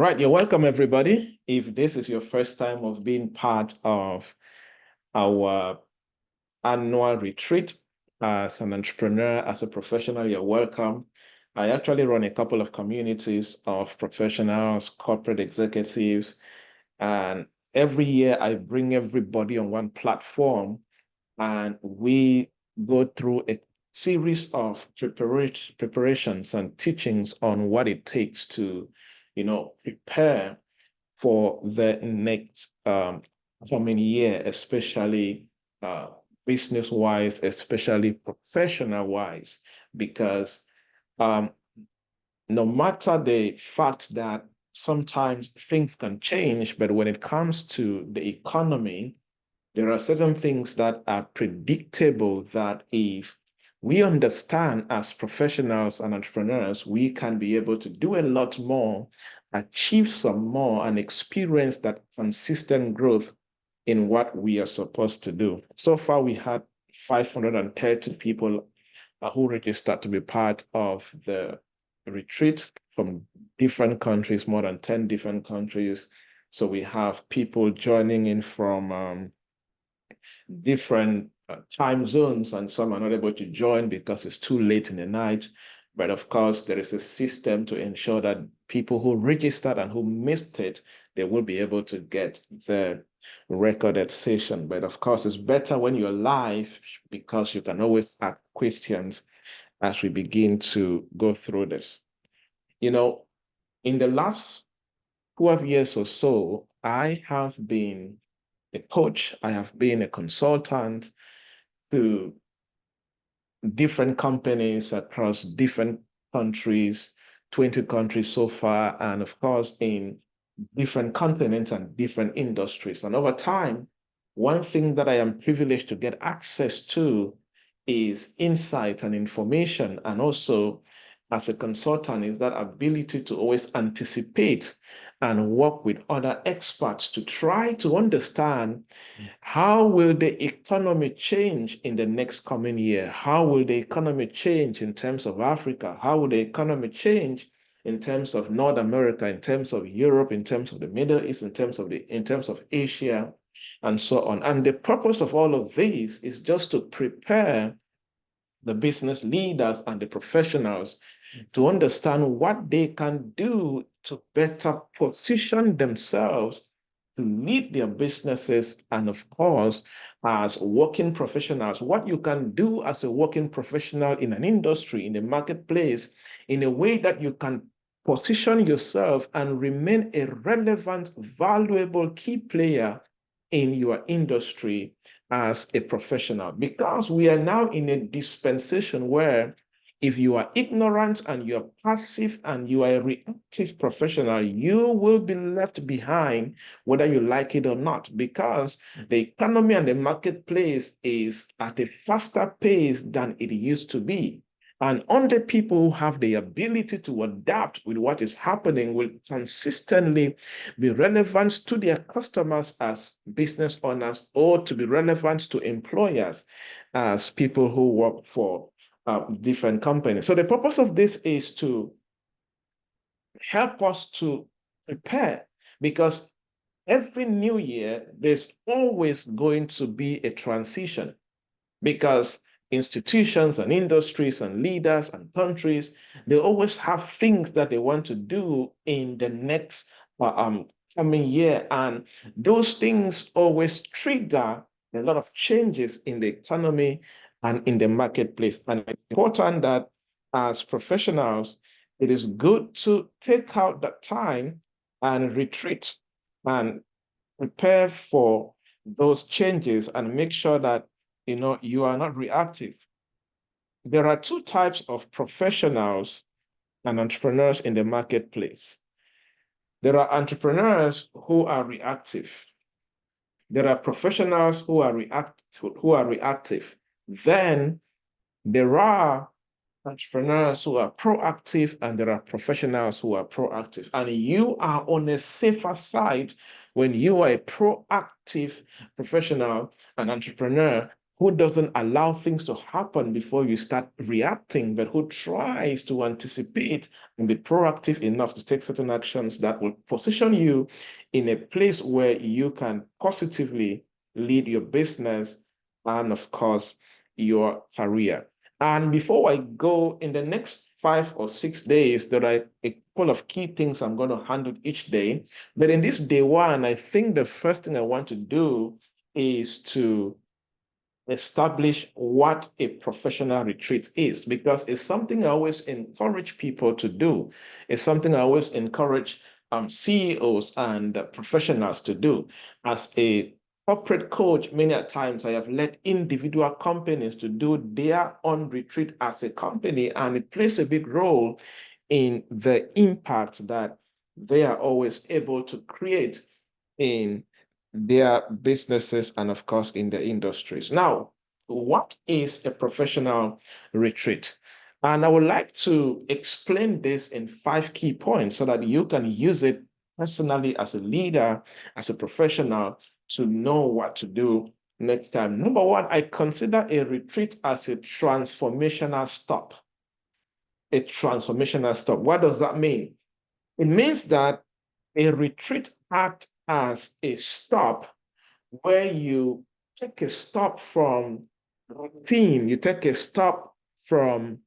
Right, you're welcome, everybody. If this is your first time of being part of our annual retreat as an entrepreneur, as a professional, you're welcome. I actually run a couple of communities of professionals, corporate executives, and every year I bring everybody on one platform and we go through a series of preparations and teachings on what it takes to, prepare for the next coming year, especially business-wise, especially professional-wise, because um, no matter the fact that sometimes things can change, but when it comes to the economy, there are certain things that are predictable that if we understand as professionals and entrepreneurs, we can be able to do a lot more, achieve some more, and experience that consistent growth in what we are supposed to do. So far, we had 530 people who registered to be part of the retreat from different countries, more than 10 different countries. So we have people joining in from different time zones, and some are not able to join because it's too late in the night. But of course, there is a system to ensure that people who registered and who missed it, they will be able to get the recorded session. But of course, it's better when you're live because you can always ask questions as we begin to go through this. In the last 12 years or so, I have been a coach, I have been a consultant to different companies across different countries, 20 countries so far, and of course, in different continents and different industries. And over time, one thing that I am privileged to get access to is insight and information, and also as a consultant is that ability to always anticipate and work with other experts to try to understand how will the economy change in the next coming year? How will the economy change in terms of Africa? How will the economy change in terms of North America, in terms of Europe, in terms of the Middle East, in terms of Asia, and so on? And the purpose of all of this is just to prepare the business leaders and the professionals to understand what they can do to better position themselves to lead their businesses, and of course, as working professionals, what you can do as a working professional in an industry, in the marketplace, in a way that you can position yourself and remain a relevant, valuable key player in your industry as a professional. Because we are now in a dispensation where if you are ignorant and you're passive and you are a reactive professional, you will be left behind, whether you like it or not, because the economy and the marketplace is at a faster pace than it used to be. And only people who have the ability to adapt with what is happening will consistently be relevant to their customers as business owners, or to be relevant to employers as people who work for different companies. So the purpose of this is to help us to prepare, because every new year, there's always going to be a transition, because institutions and industries and leaders and countries, they always have things that they want to do in the next coming year. And those things always trigger a lot of changes in the economy and in the marketplace. And it's important that as professionals, it is good to take out that time and retreat and prepare for those changes and make sure that you are not reactive. There are two types of professionals and entrepreneurs in the marketplace. There are entrepreneurs who are reactive. There are professionals who are reactive. Then there are entrepreneurs who are proactive, and there are professionals who are proactive. And you are on a safer side when you are a proactive professional and entrepreneur who doesn't allow things to happen before you start reacting, but who tries to anticipate and be proactive enough to take certain actions that will position you in a place where you can positively lead your business and, of course, your career. And before I go, in the next 5 or 6 days, there are a couple of key things I'm going to handle each day. But in this day one, I think the first thing I want to do is to establish what a professional retreat is, because it's something I always encourage people to do. It's something I always encourage CEOs and professionals to do. As a corporate coach, many a times I have led individual companies to do their own retreat as a company, and it plays a big role in the impact that they are always able to create in their businesses and, of course, in their industries. Now, what is a professional retreat? And I would like to explain this in 5 key points so that you can use it personally as a leader, as a professional, to know what to do next time. Number one, I consider a retreat as a transformational stop. A transformational stop. What does that mean? It means that a retreat acts as a stop where you take a stop from routine, you take a stop from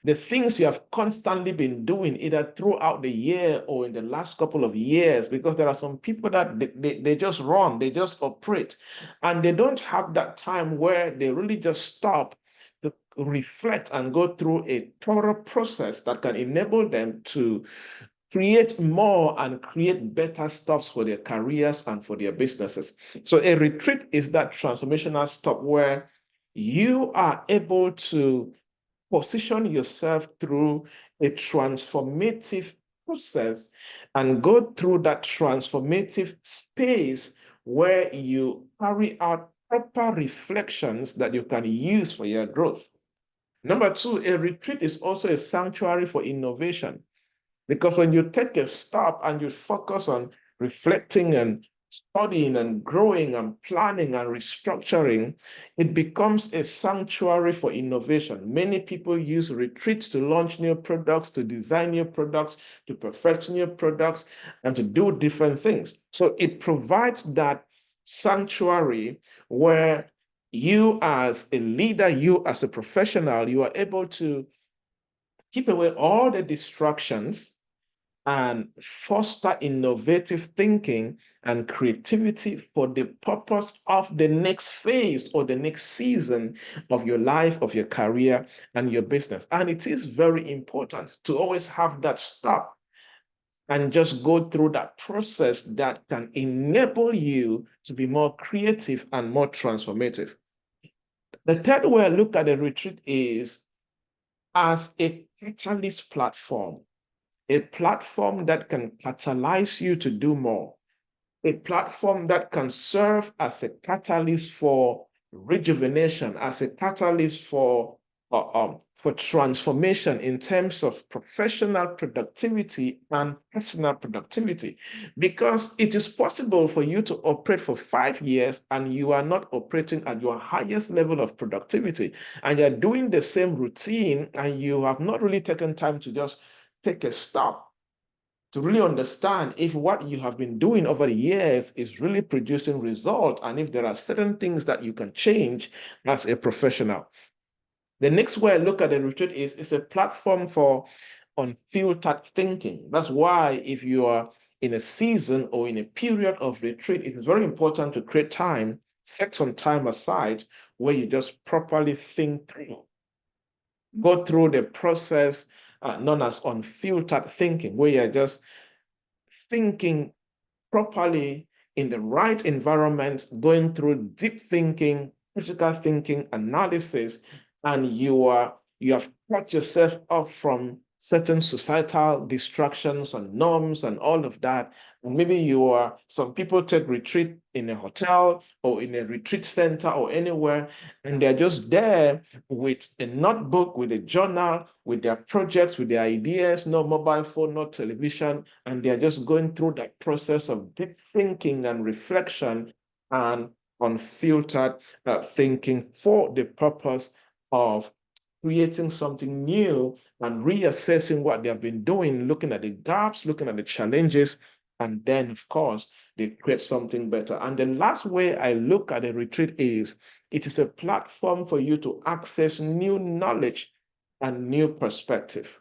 the things you have constantly been doing, either throughout the year or in the last couple of years, because there are some people that they just run, they just operate, and they don't have that time where they really just stop to reflect and go through a thorough process that can enable them to create more and create better stuff for their careers and for their businesses. So a retreat is that transformational stop where you are able to position yourself through a transformative process and go through that transformative space where you carry out proper reflections that you can use for your growth. Number two, a retreat is also a sanctuary for innovation. Because when you take a stop and you focus on reflecting and studying and growing and planning and restructuring, it becomes a sanctuary for innovation. Many people use retreats to launch new products, to design new products, to perfect new products, and to do different things. So it provides that sanctuary where you as a leader, you as a professional, you are able to keep away all the distractions and foster innovative thinking and creativity for the purpose of the next phase or the next season of your life, of your career, and your business. And it is very important to always have that stop and just go through that process that can enable you to be more creative and more transformative. The third way I look at the retreat is as a catalyst platform, a platform that can catalyze you to do more, a platform that can serve as a catalyst for rejuvenation, as a catalyst for transformation in terms of professional productivity and personal productivity. Because it is possible for you to operate for 5 years and you are not operating at your highest level of productivity, and you're doing the same routine and you have not really taken time to just take a stop to really understand if what you have been doing over the years is really producing results and if there are certain things that you can change as a professional. The next way I look at the retreat is it's a platform for unfiltered thinking. That's why if you are in a season or in a period of retreat, it is very important to create time, set some time aside where you just properly think through, go through the process known as unfiltered thinking, where you're just thinking properly in the right environment, going through deep thinking, critical thinking, analysis, and you have cut yourself off from certain societal distractions and norms and all of that. And maybe some people take retreat in a hotel or in a retreat center or anywhere, and they're just there with a notebook, with a journal, with their projects, with their ideas, no mobile phone, no television, and they're just going through that process of deep thinking and reflection and unfiltered thinking for the purpose of creating something new and reassessing what they have been doing, looking at the gaps, looking at the challenges, and then, of course, they create something better. And the last way I look at a retreat is it is a platform for you to access new knowledge and new perspective.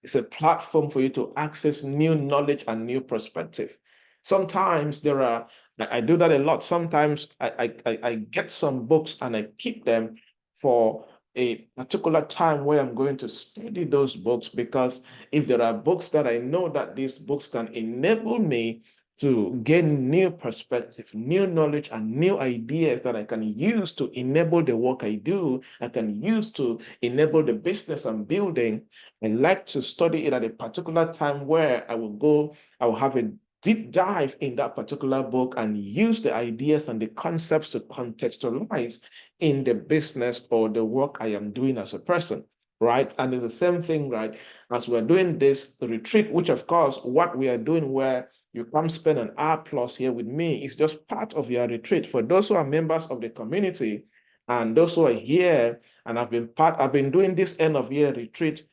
It's a platform for you to access new knowledge and new perspective. Sometimes I do that a lot. Sometimes I get some books and I keep them for a particular time where I'm going to study those books, because if there are books that I know that these books can enable me to gain new perspective, new knowledge, and new ideas that I can use to enable the work I do, I can use to enable the business I'm building. I like to study it at a particular time where I will have a deep dive in that particular book and use the ideas and the concepts to contextualize in the business or the work I am doing as a person, right? And it's the same thing, right? As we're doing this retreat, which of course, what we are doing where you come spend an hour plus here with me is just part of your retreat. For those who are members of the community and those who are here and I've been doing this end of year retreat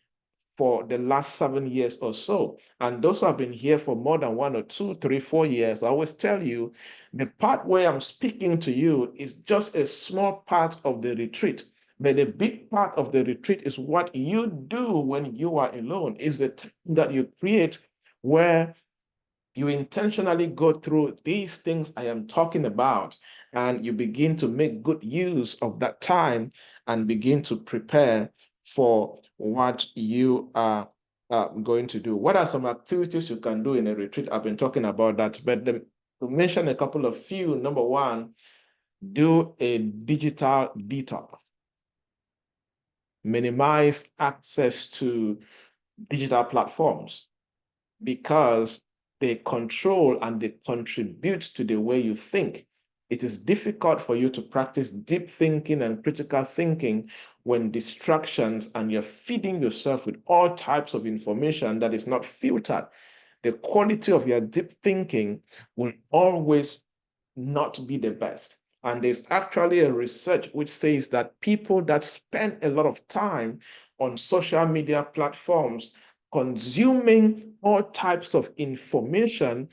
for the last 7 years or so. And those who have been here for more than 1 or 2, 3, 4 years, I always tell you, the part where I'm speaking to you is just a small part of the retreat. But the big part of the retreat is what you do when you are alone, is the time that you create where you intentionally go through these things I am talking about, and you begin to make good use of that time and begin to prepare for what you are going to do. What are some activities you can do in a retreat? I've been talking about that, but to mention a couple of few, number one, do a digital detox. Minimize access to digital platforms, because they control and they contribute to the way you think. It is difficult for you to practice deep thinking and critical thinking when distractions and you're feeding yourself with all types of information that is not filtered. The quality of your deep thinking will always not be the best. And there's actually a research which says that people that spend a lot of time on social media platforms consuming all types of information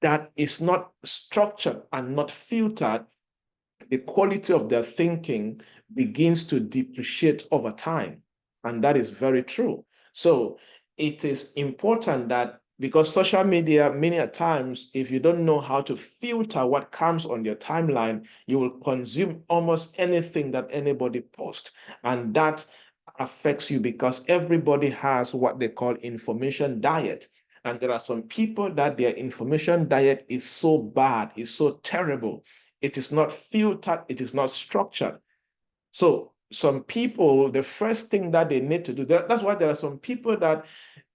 that is not structured and not filtered, the quality of their thinking begins to depreciate over time. And that is very true. So it is important that, because social media, many a times, if you don't know how to filter what comes on your timeline, you will consume almost anything that anybody posts. And that affects you because everybody has what they call information diet. And there are some people that their information diet is so bad, is so terrible. It is not filtered, it is not structured. So some people, the first thing that they need to do, that's why there are some people that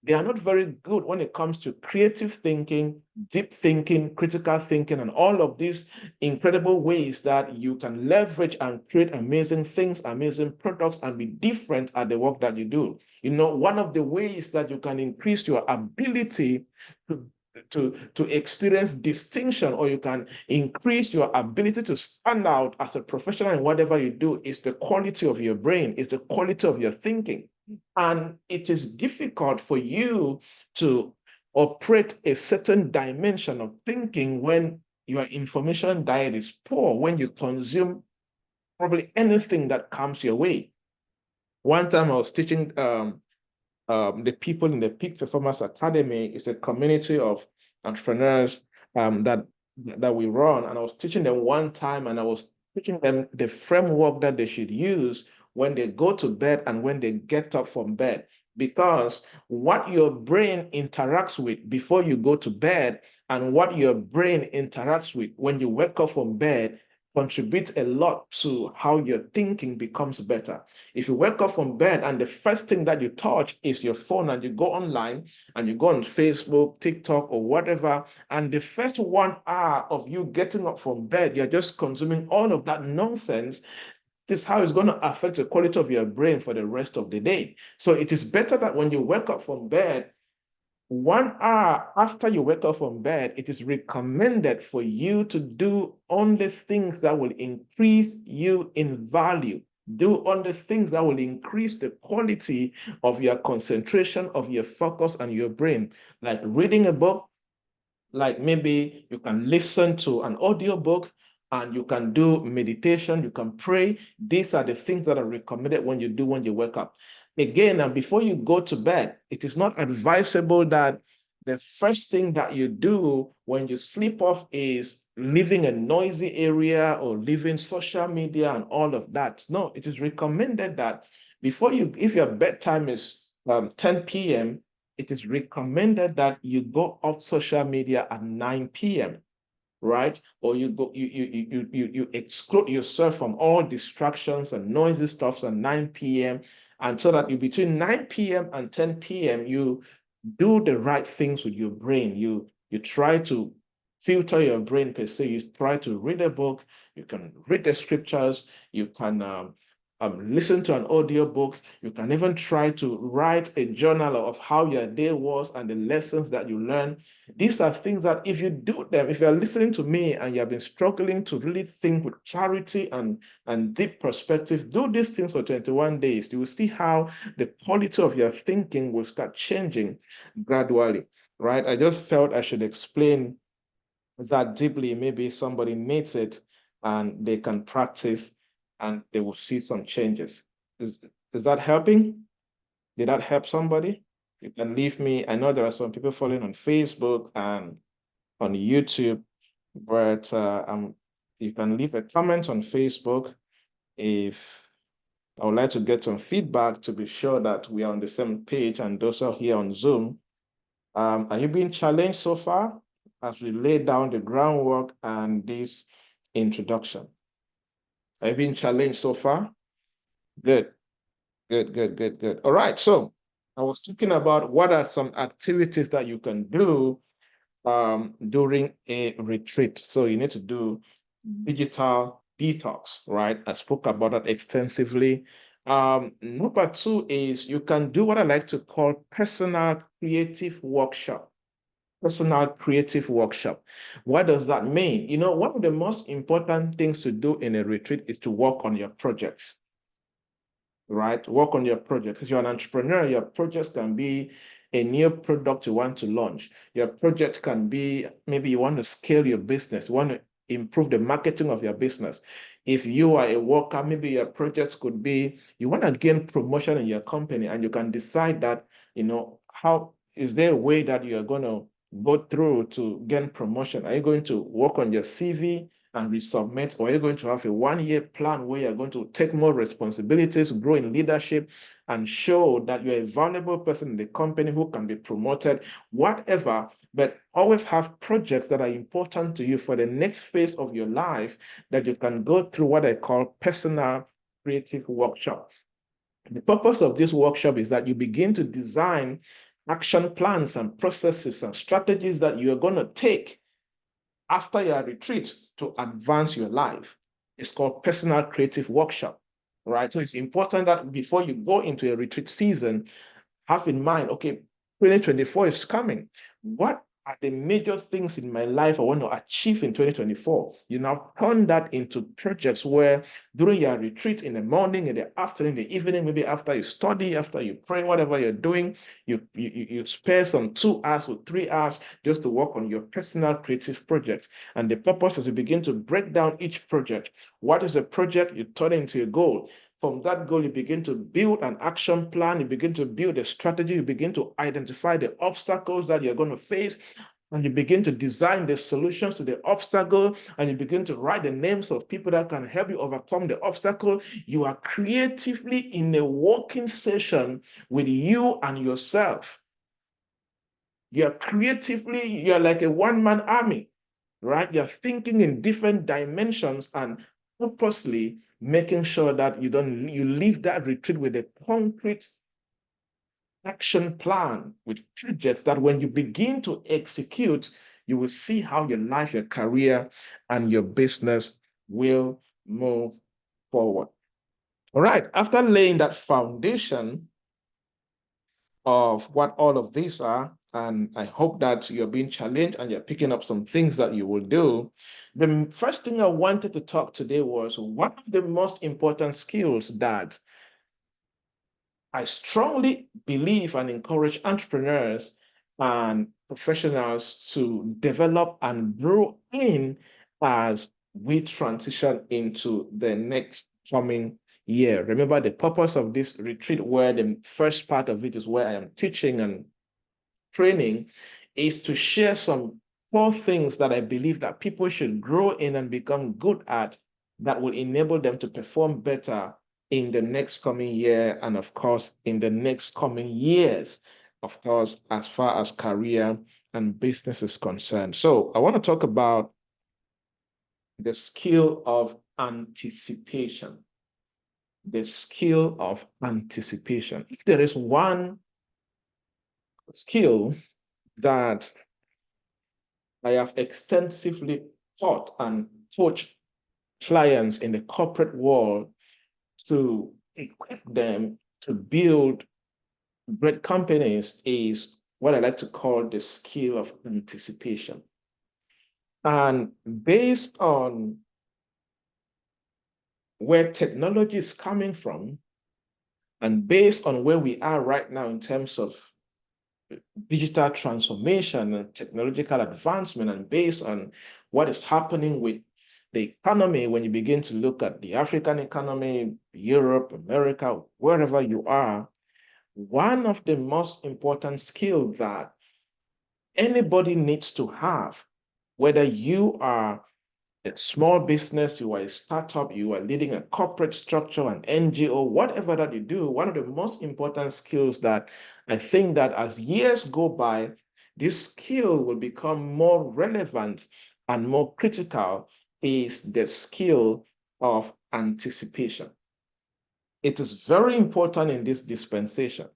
they are not very good when it comes to creative thinking, deep thinking, critical thinking, and all of these incredible ways that you can leverage and create amazing things, amazing products, and be different at the work that you do. You know, one of the ways that you can increase your ability to experience distinction, or you can increase your ability to stand out as a professional in whatever you do, is the quality of your brain, is the quality of your thinking. And it is difficult for you to operate a certain dimension of thinking when your information diet is poor, when you consume probably anything that comes your way. One time I was teaching the people in the Peak Performance Academy. Is a community of entrepreneurs that we run. And I was teaching them one time, and I was teaching them the framework that they should use when they go to bed and when they get up from bed. Because what your brain interacts with before you go to bed and what your brain interacts with when you wake up from bed contributes a lot to how your thinking becomes better. If you wake up from bed and the first thing that you touch is your phone, and you go online and you go on Facebook, TikTok, or whatever, and the first 1 hour of you getting up from bed, you're just consuming all of that nonsense, this is how it's going to affect the quality of your brain for the rest of the day. So it is better that when you wake up from bed, 1 hour after you wake up from bed, it is recommended for you to do only things that will increase you in value. Do only things that will increase the quality of your concentration, of your focus, and your brain, like reading a book, like maybe you can listen to an audio book and you can do meditation, you can pray. These are the things that are recommended when you wake up. Again, and before you go to bed, it is not advisable that the first thing that you do when you sleep off is leaving a noisy area or leaving social media and all of that. No, it is recommended that if your bedtime is 10 p.m., it is recommended that you go off social media at 9 p.m., right? Or you exclude yourself from all distractions and noisy stuffs at 9 p.m. And so that you between 9 p.m. and 10 p.m. you do the right things with your brain. You try to filter your brain per se. You try to read a book. You can read the scriptures. You can listen to an audio book. You can even try to write a journal of how your day was and the lessons that you learned. These are things that if you do them, if you're listening to me and you have been struggling to really think with clarity and deep perspective, do these things for 21 days. You will see how the quality of your thinking will start changing gradually, right? I just felt I should explain that deeply. Maybe somebody needs it and they can practice and they will see some changes. Is that helping? Did that help somebody? You can leave me. I know there are some people following on Facebook and on YouTube, but you can leave a comment on Facebook if I would like to get some feedback to be sure that we are on the same page, and those are here on Zoom. Are you being challenged so far as we lay down the groundwork and this introduction? Are you being challenged so far? Good, good, good, good, good. All right, so I was talking about what are some activities that you can do during a retreat. So you need to do digital detox, right? I spoke about that extensively. Number two is you can do what I like to call personal creative workshop. Personal creative workshop. What does that mean? One of the most important things to do in a retreat is to work on your projects, right? Work on your projects. If you're an entrepreneur, your projects can be a new product you want to launch. Your project can be maybe you want to scale your business, you want to improve the marketing of your business. If you are a worker, maybe your projects could be you want to gain promotion in your company, and you can decide that, how is there a way that you are going to go through to gain promotion? Are you going to work on your CV and resubmit, or are you going to have a 1-year plan where you're going to take more responsibilities, grow in leadership, and show that you're a valuable person in the company who can be promoted, whatever, but always have projects that are important to you for the next phase of your life that you can go through what I call personal creative workshop. The purpose of this workshop is that you begin to design action plans and processes and strategies that you are going to take after your retreat to advance your life. It's called personal creative workshop, right? So it's important that before you go into a retreat season, have in mind, okay, 2024 is coming. What are the major things in my life I want to achieve in 2024? You now turn that into projects where during your retreat in the morning, in the afternoon, in the evening, maybe after you study, after you pray, whatever you're doing, you spare some 2 hours or 3 hours just to work on your personal creative projects. And the purpose is to begin to break down each project. What is a project? You turn it into a goal. From that goal, you begin to build an action plan, you begin to build a strategy, you begin to identify the obstacles that you're going to face, and you begin to design the solutions to the obstacle, and you begin to write the names of people that can help you overcome the obstacle. You are creatively in a working session with you and yourself. You're like a one-man army, right? You're thinking in different dimensions and purposely making sure that you leave that retreat with a concrete action plan with projects that when you begin to execute, you will see how your life, your career, and your business will move forward. All right, after laying that foundation of what all of these are, and I hope that you're being challenged and you're picking up some things that you will do. The first thing I wanted to talk today was one of the most important skills that I strongly believe and encourage entrepreneurs and professionals to develop and grow in as we transition into the next coming year. Remember, the purpose of this retreat, where the first part of it is where I am teaching and training, is to share some 4 things that I believe that people should grow in and become good at, that will enable them to perform better in the next coming year, and of course, in the next coming years, of course, as far as career and business is concerned. So I want to talk about the skill of anticipation. The skill of anticipation. If there is one skill that I have extensively taught and coached clients in the corporate world to equip them to build great companies, is what I like to call the skill of anticipation. And based on where technology is coming from, and based on where we are right now in terms of digital transformation and technological advancement, and based on what is happening with the economy, when you begin to look at the African economy, Europe, America, wherever you are, one of the most important skills that anybody needs to have, whether you are a small business, you are a startup, you are leading a corporate structure, an NGO, whatever that you do, one of the most important skills that I think that as years go by, this skill will become more relevant and more critical, is the skill of anticipation. It is very important in this dispensation,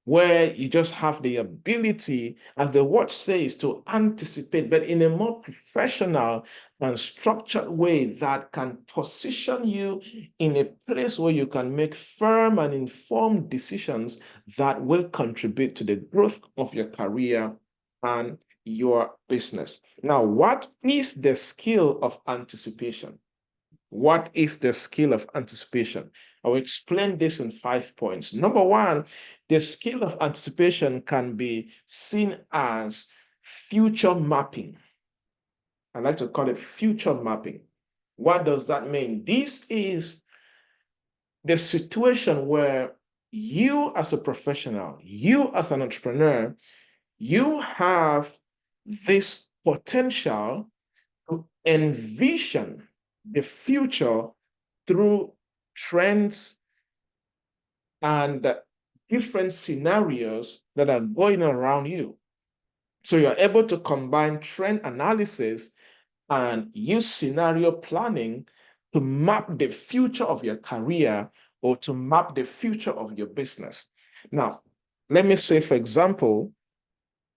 where you just have the ability, as the word says, to anticipate, but in a more professional and structured way that can position you in a place where you can make firm and informed decisions that will contribute to the growth of your career and your business. Now, what is the skill of anticipation? What is the skill of anticipation? I will explain this in 5 points. Number one, the skill of anticipation can be seen as future mapping. I like to call it future mapping. What does that mean? This is the situation where you as a professional, you as an entrepreneur, you have this potential to envision the future through trends and different scenarios that are going around you. So you're able to combine trend analysis and use scenario planning to map the future of your career or to map the future of your business. Now, let me say, for example,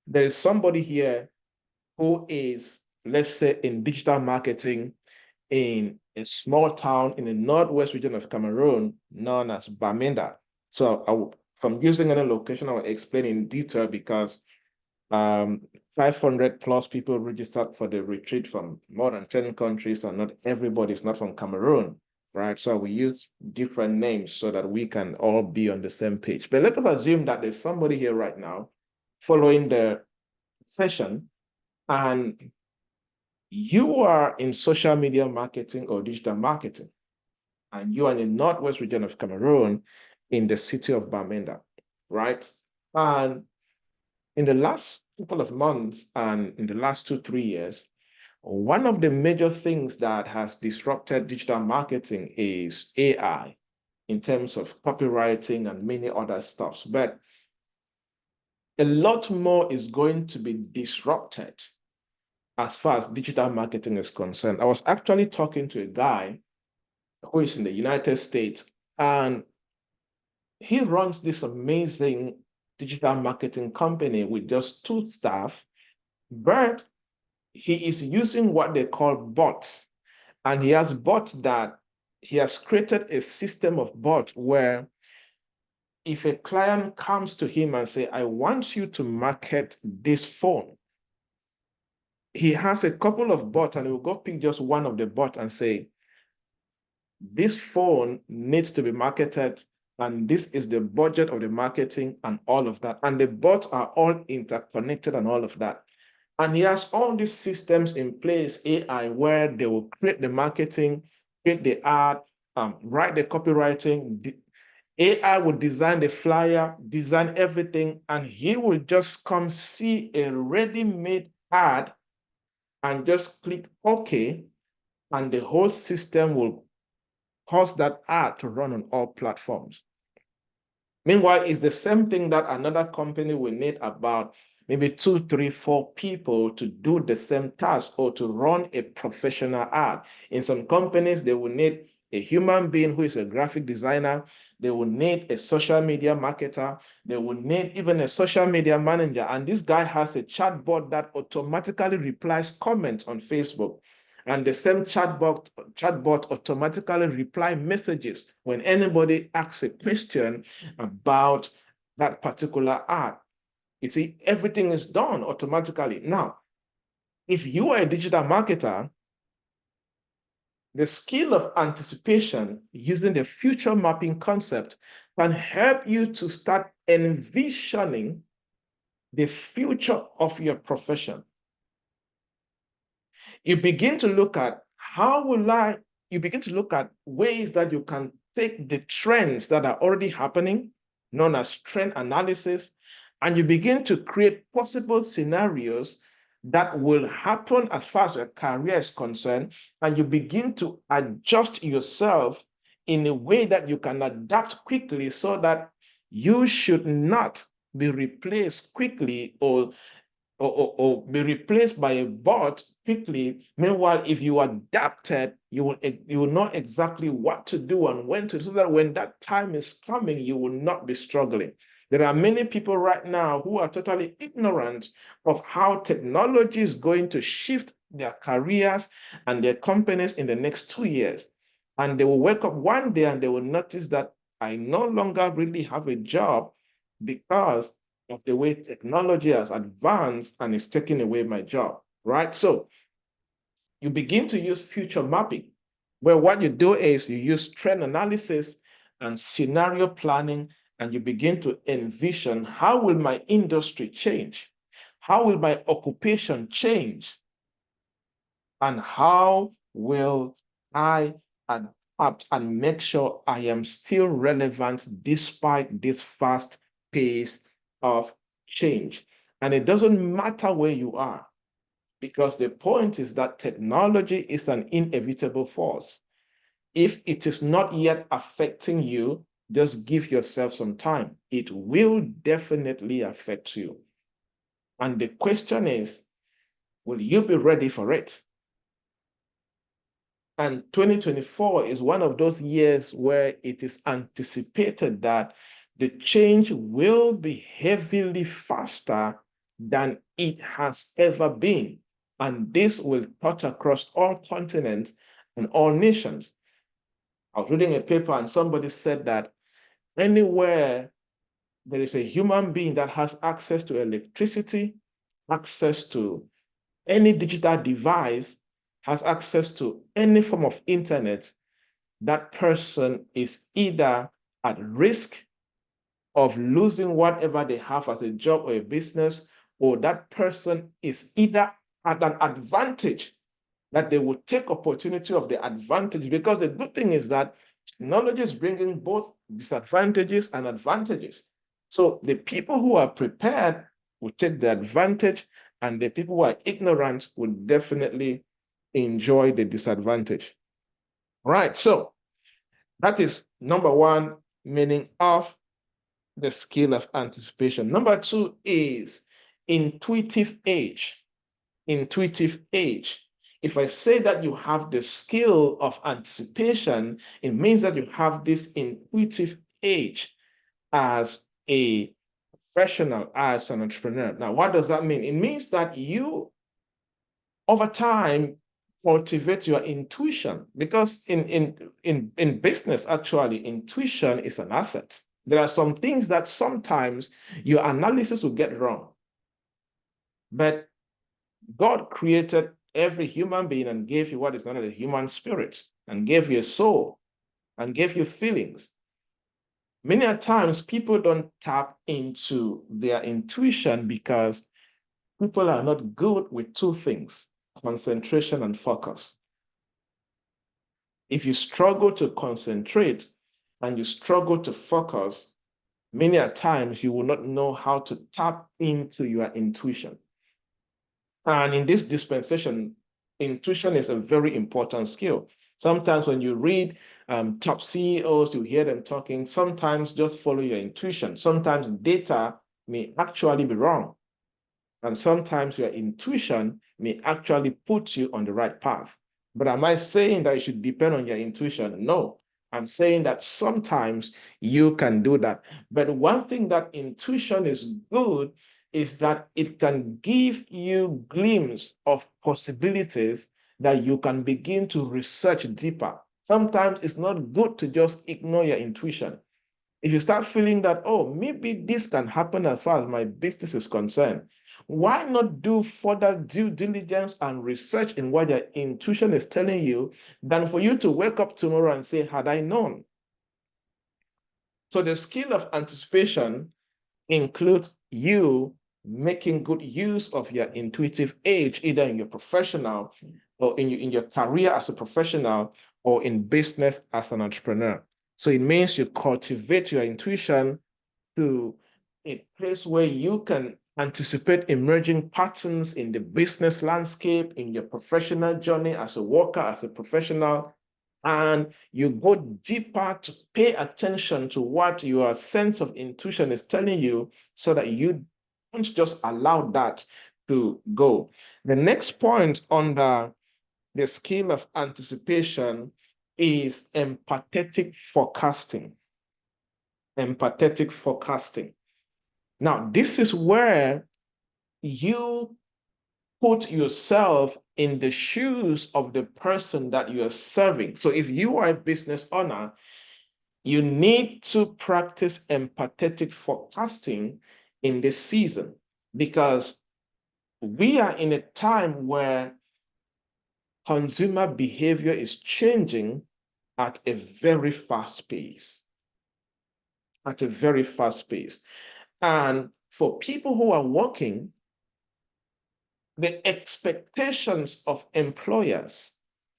there is somebody here who is, let's say, in digital marketing in a small town in the northwest region of Cameroon known as Bamenda. So from using any location, I will explain in detail, because 500 plus people registered for the retreat from more than 10 countries, and not everybody is not from Cameroon, right? So we use different names so that we can all be on the same page. But let us assume that there's somebody here right now following the session, and you are in social media marketing or digital marketing, and you are in the northwest region of Cameroon in the city of Bamenda, right? And in the last couple of months and in the last 2, 3 years, one of the major things that has disrupted digital marketing is AI in terms of copywriting and many other stuffs. But a lot more is going to be disrupted as far as digital marketing is concerned. I was actually talking to a guy who is in the United States, and he runs this amazing digital marketing company with just 2 staff, but he is using what they call bots. And he has created a system of bots where if a client comes to him and say, I want you to market this phone, he has a couple of bots and he will go pick just one of the bots and say, this phone needs to be marketed and this is the budget of the marketing and all of that. And the bots are all interconnected and all of that. And he has all these systems in place, AI, where they will create the marketing, create the ad, write the copywriting. AI will design the flyer, design everything, and he will just come see a ready-made ad and just click OK, and the whole system will cause that ad to run on all platforms. Meanwhile, it's the same thing that another company will need about maybe 2, 3, 4 people to do the same task or to run a professional ad. In some companies, they will need a human being who is a graphic designer. They will need a social media marketer. They will need even a social media manager. And this guy has a chatbot that automatically replies comments on Facebook. And the same chatbot automatically reply messages when anybody asks a question about that particular ad. You see, everything is done automatically. Now, if you are a digital marketer, the skill of anticipation using the future mapping concept can help you to start envisioning the future of your profession. You begin to look at you begin to look at ways that you can take the trends that are already happening, known as trend analysis, and you begin to create possible scenarios that will happen as far as your career is concerned, and you begin to adjust yourself in a way that you can adapt quickly so that you should not be replaced quickly or be replaced by a bot quickly. Meanwhile, if you adapted, you will know exactly what to do and when to do, so that when that time is coming, you will not be struggling. There are many people right now who are totally ignorant of how technology is going to shift their careers and their companies in the next 2 years. And they will wake up one day and they will notice that I no longer really have a job because of the way technology has advanced and is taking away my job, right? So you begin to use future mapping, where what you do is you use trend analysis and scenario planning, and you begin to envision, how will my industry change? How will my occupation change? And how will I adapt and make sure I am still relevant despite this fast pace of change? And it doesn't matter where you are, because the point is that technology is an inevitable force. If it is not yet affecting you, just give yourself some time. It will definitely affect you. And the question is, will you be ready for it? And 2024 is one of those years where it is anticipated that the change will be heavily faster than it has ever been. And this will touch across all continents and all nations. I was reading a paper and somebody said that anywhere there is a human being that has access to electricity, access to any digital device, has access to any form of internet, that person is either at risk of losing whatever they have as a job or a business, or that person is either at an advantage that they will take opportunity of the advantage. Because the good thing is that technology is bringing both disadvantages and advantages. So the people who are prepared will take the advantage, and the people who are ignorant will definitely enjoy the disadvantage. Right, so that is number one, meaning of the skill of anticipation. Number two is intuitive age. Intuitive age. If I say that you have the skill of anticipation, it means that you have this intuitive age as a professional, as an entrepreneur. Now, what does that mean? It means that you, over time, cultivate your intuition, because in business, actually, intuition is an asset. There are some things that sometimes your analysis will get wrong. But God created every human being and gave you what is known as a human spirit, and gave you a soul, and gave you feelings. Many a times people don't tap into their intuition because people are not good with two things: concentration and focus. If you struggle to concentrate and you struggle to focus, many a times you will not know how to tap into your intuition. And in this dispensation, intuition is a very important skill. Sometimes when you read top CEOs, you hear them talking, sometimes just follow your intuition. Sometimes data may actually be wrong. And sometimes your intuition may actually put you on the right path. But am I saying that you should depend on your intuition? No. I'm saying that sometimes you can do that. But one thing that intuition is good is that it can give you glimpse of possibilities that you can begin to research deeper. Sometimes it's not good to just ignore your intuition. If you start feeling that, oh, maybe this can happen as far as my business is concerned, why not do further due diligence and research in what your intuition is telling you than for you to wake up tomorrow and say, had I known? So the skill of anticipation includes you making good use of your intuitive edge, either in your professional or in your career as a professional or in business as an entrepreneur. So it means you cultivate your intuition to a place where you can anticipate emerging patterns in the business landscape, in your professional journey as a worker, as a professional, and you go deeper to pay attention to what your sense of intuition is telling you so that you don't just allow that to go. The next point under the skill of anticipation is empathetic forecasting. Empathetic forecasting. Now, this is where you put yourself in the shoes of the person that you are serving. So if you are a business owner, you need to practice empathetic forecasting in this season, because we are in a time where consumer behavior is changing at a very fast pace. At a very fast pace. And for people who are working, the expectations of employers,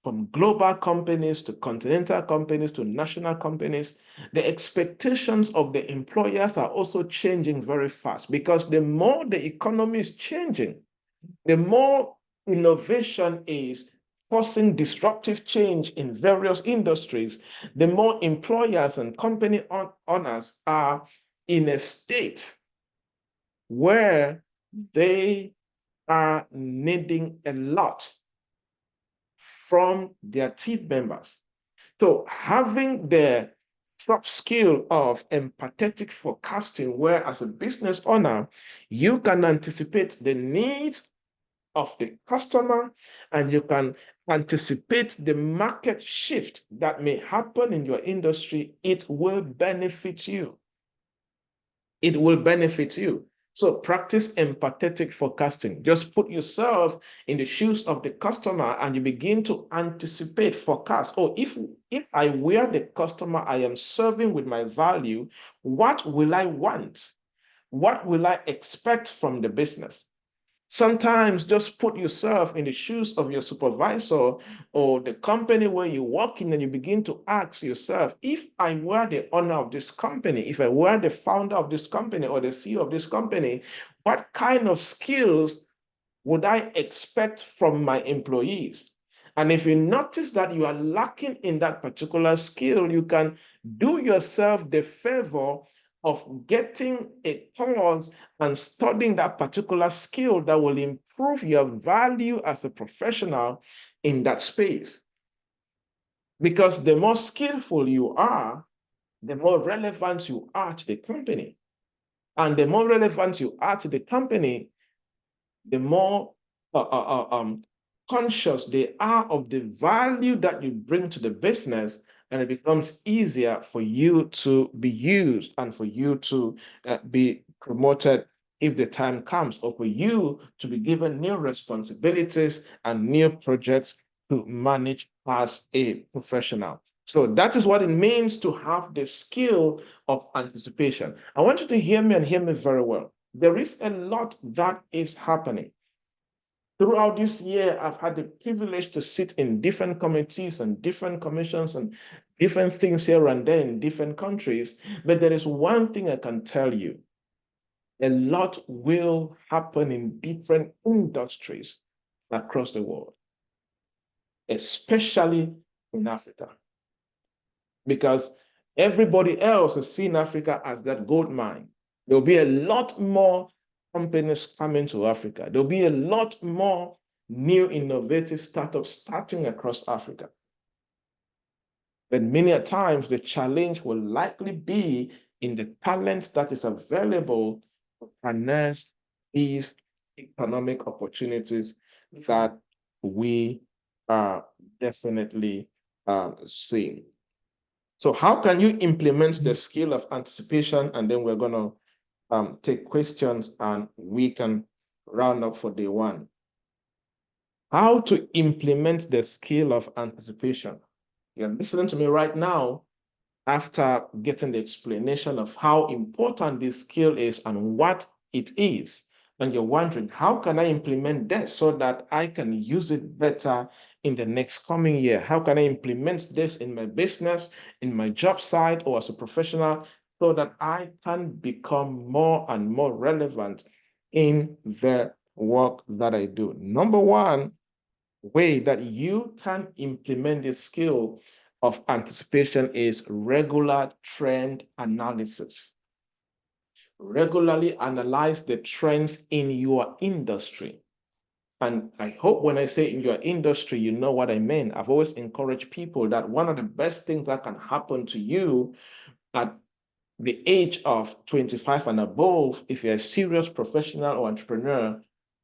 from global companies to continental companies to national companies, the expectations of the employers are also changing very fast, because the more the economy is changing, the more innovation is forcing disruptive change in various industries, the more employers and company owners are in a state where they are needing a lot from their team members. So having the top skill of empathetic forecasting, where as a business owner, you can anticipate the needs of the customer and you can anticipate the market shift that may happen in your industry, it will benefit you. It will benefit you. So practice empathetic forecasting. Just put yourself in the shoes of the customer and you begin to anticipate, forecast. Oh, if I were the customer I am serving with my value, what will I want? What will I expect from the business? Sometimes just put yourself in the shoes of your supervisor or the company where you work in, and you begin to ask yourself, if I were the owner of this company, if I were the founder of this company or the CEO of this company, what kind of skills would I expect from my employees? And if you notice that you are lacking in that particular skill, you can do yourself the favor of getting a course and studying that particular skill that will improve your value as a professional in that space. Because the more skillful you are, the more relevant you are to the company. And the more relevant you are to the company, the more conscious they are of the value that you bring to the business, and it becomes easier for you to be used and for you to be promoted if the time comes, or for you to be given new responsibilities and new projects to manage as a professional. So that is what it means to have the skill of anticipation. I want you to hear me and hear me very well. There is a lot that is happening. Throughout this year, I've had the privilege to sit in different committees and different commissions and different things here and there in different countries. But there is one thing I can tell you. A lot will happen in different industries across the world, especially in Africa, because everybody else is seeing Africa as that gold mine. There'll be a lot more companies coming to Africa. There'll be a lot more new innovative startups starting across Africa. But many a times the challenge will likely be in the talent that is available to harness these economic opportunities that we are definitely seeing. So how can you implement the skill of anticipation? And then we're going to take questions and we can round up for day one. How to implement the skill of anticipation? You're listening to me right now after getting the explanation of how important this skill is and what it is. And you're wondering, how can I implement this so that I can use it better in the next coming year? How can I implement this in my business, in my job site, or as a professional so that I can become more and more relevant in the work that I do? Number one way that you can implement this skill of anticipation is regular trend analysis. Regularly analyze the trends in your industry. And I hope when I say in your industry, you know what I mean. I've always encouraged people that one of the best things that can happen to you at the age of 25 and above, if you're a serious professional or entrepreneur,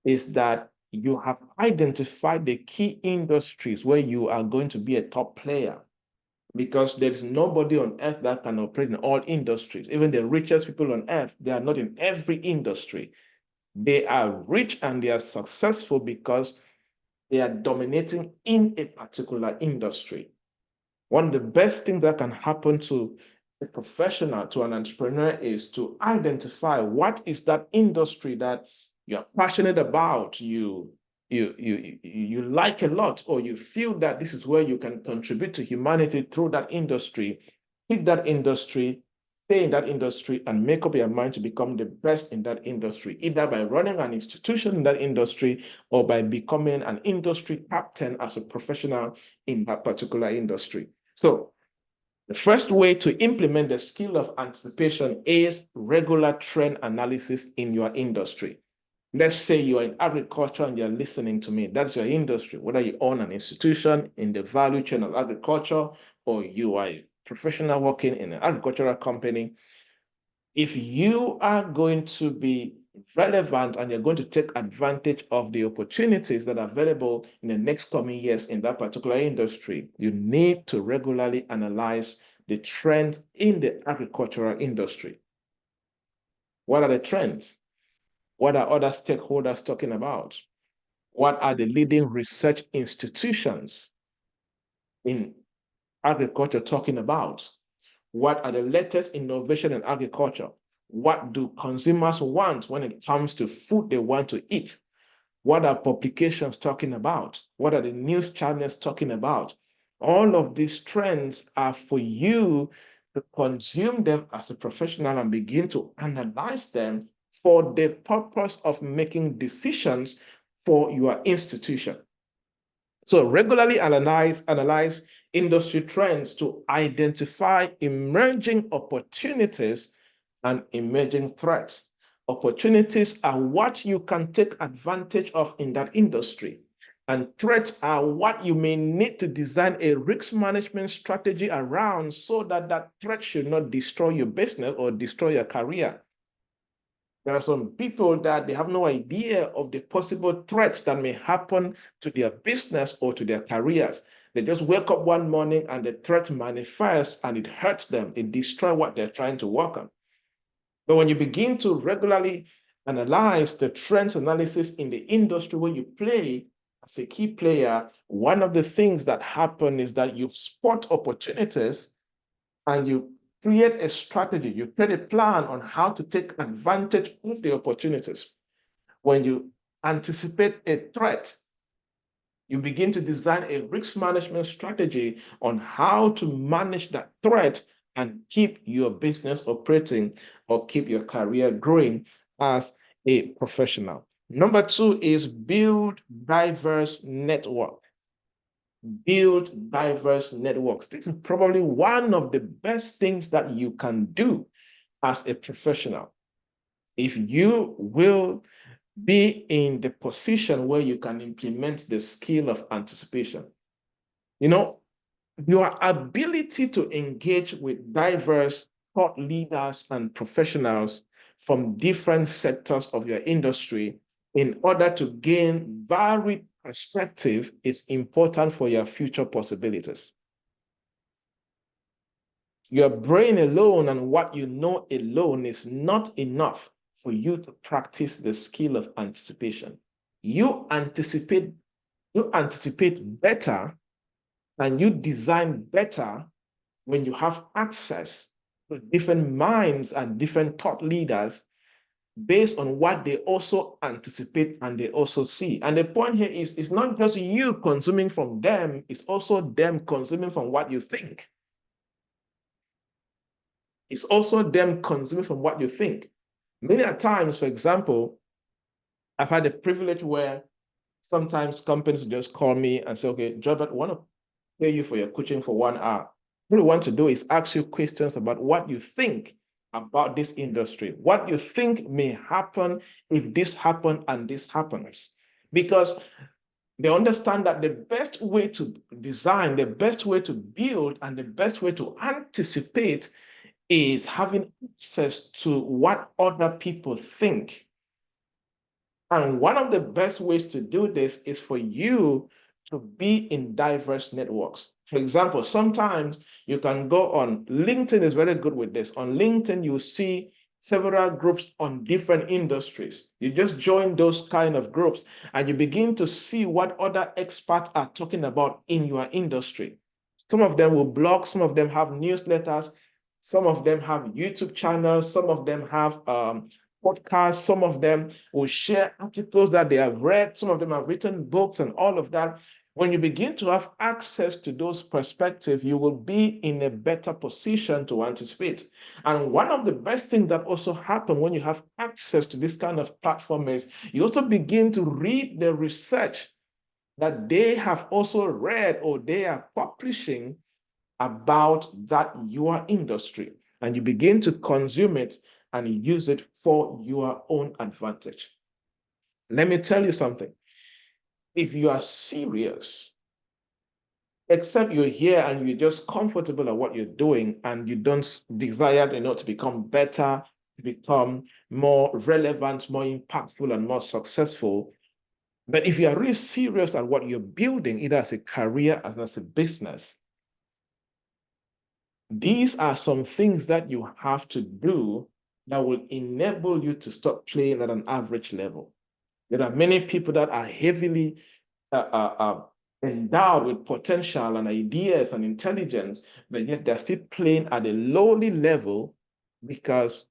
is that you have identified the key industries where you are going to be a top player, because there is nobody on earth that can operate in all industries. Even the richest people on earth, they are not in every industry. They are rich and they are successful because they are dominating in a particular industry. One of the best things that can happen to a professional, to an entrepreneur, is to identify what is that industry that you're passionate about, you like a lot, or you feel that this is where you can contribute to humanity through that industry. Pick that industry, stay in that industry, and make up your mind to become the best in that industry, either by running an institution in that industry or by becoming an industry captain as a professional in that particular industry. So the first way to implement the skill of anticipation is regular trend analysis in your industry. Let's say you're in agriculture and you're listening to me. That's your industry, whether you own an institution in the value chain of agriculture or you are a professional working in an agricultural company. If you are going to be relevant and you're going to take advantage of the opportunities that are available in the next coming years in that particular industry, you need to regularly analyze the trends in the agricultural industry. What are the trends? What are other stakeholders talking about? What are the leading research institutions in agriculture talking about? What are the latest innovation in agriculture? What do consumers want when it comes to food they want to eat? What are publications talking about? What are the news channels talking about? All of these trends are for you to consume them as a professional and begin to analyze them for the purpose of making decisions for your institution. So regularly analyze industry trends to identify emerging opportunities and emerging threats. Opportunities are what you can take advantage of in that industry, and threats are what you may need to design a risk management strategy around so that that threat should not destroy your business or destroy your career. There are some people that they have no idea of the possible threats that may happen to their business or to their careers. They just wake up one morning and the threat manifests and it hurts them. It destroys what they're trying to work on. But when you begin to regularly analyze the trends analysis in the industry where you play as a key player, one of the things that happen is that you spot opportunities and you create a strategy, you create a plan on how to take advantage of the opportunities. When you anticipate a threat, you begin to design a risk management strategy on how to manage that threat and keep your business operating or keep your career growing as a professional. Number two is build diverse network. Build diverse networks. This is probably one of the best things that you can do as a professional. If you will be in the position where you can implement the skill of anticipation. You know, your ability to engage with diverse thought leaders and professionals from different sectors of your industry in order to gain varied perspective is important for your future possibilities. Your brain alone and what you know alone is not enough for you to practice the skill of anticipation. You anticipate better and you design better when you have access to different minds and different thought leaders based on what they also anticipate and they also see. And the point here is, it's not just you consuming from them, it's also them consuming from what you think. It's also them consuming from what you think. Many a times, for example, I've had the privilege where sometimes companies just call me and say, okay, Joybert, I want to pay you for your coaching for 1 hour. What we want to do is ask you questions about what you think about this industry, what you think may happen if this happens and this happens. Because they understand that the best way to design, the best way to build, and the best way to anticipate is having access to what other people think. And one of the best ways to do this is for you to be in diverse networks. For example, sometimes you can go on LinkedIn is very good with this. On LinkedIn, you see several groups on different industries. You just join those kind of groups and you begin to see what other experts are talking about in your industry. Some of them will blog, some of them have newsletters, some of them have YouTube channels, some of them have podcasts, some of them will share articles that they have read, some of them have written books and all of that. When you begin to have access to those perspectives, you will be in a better position to anticipate. And one of the best things that also happen when you have access to this kind of platform is you also begin to read the research that they have also read or they are publishing about that your industry, and you begin to consume it and use it for your own advantage. Let me tell you something. If you are serious, except you're here and you're just comfortable at what you're doing and you don't desire, to become better, to become more relevant, more impactful, and more successful. But if you are really serious at what you're building, either as a career or as a business, these are some things that you have to do that will enable you to stop playing at an average level. There are many people that are heavily endowed with potential and ideas and intelligence, but yet they're still playing at a lowly level because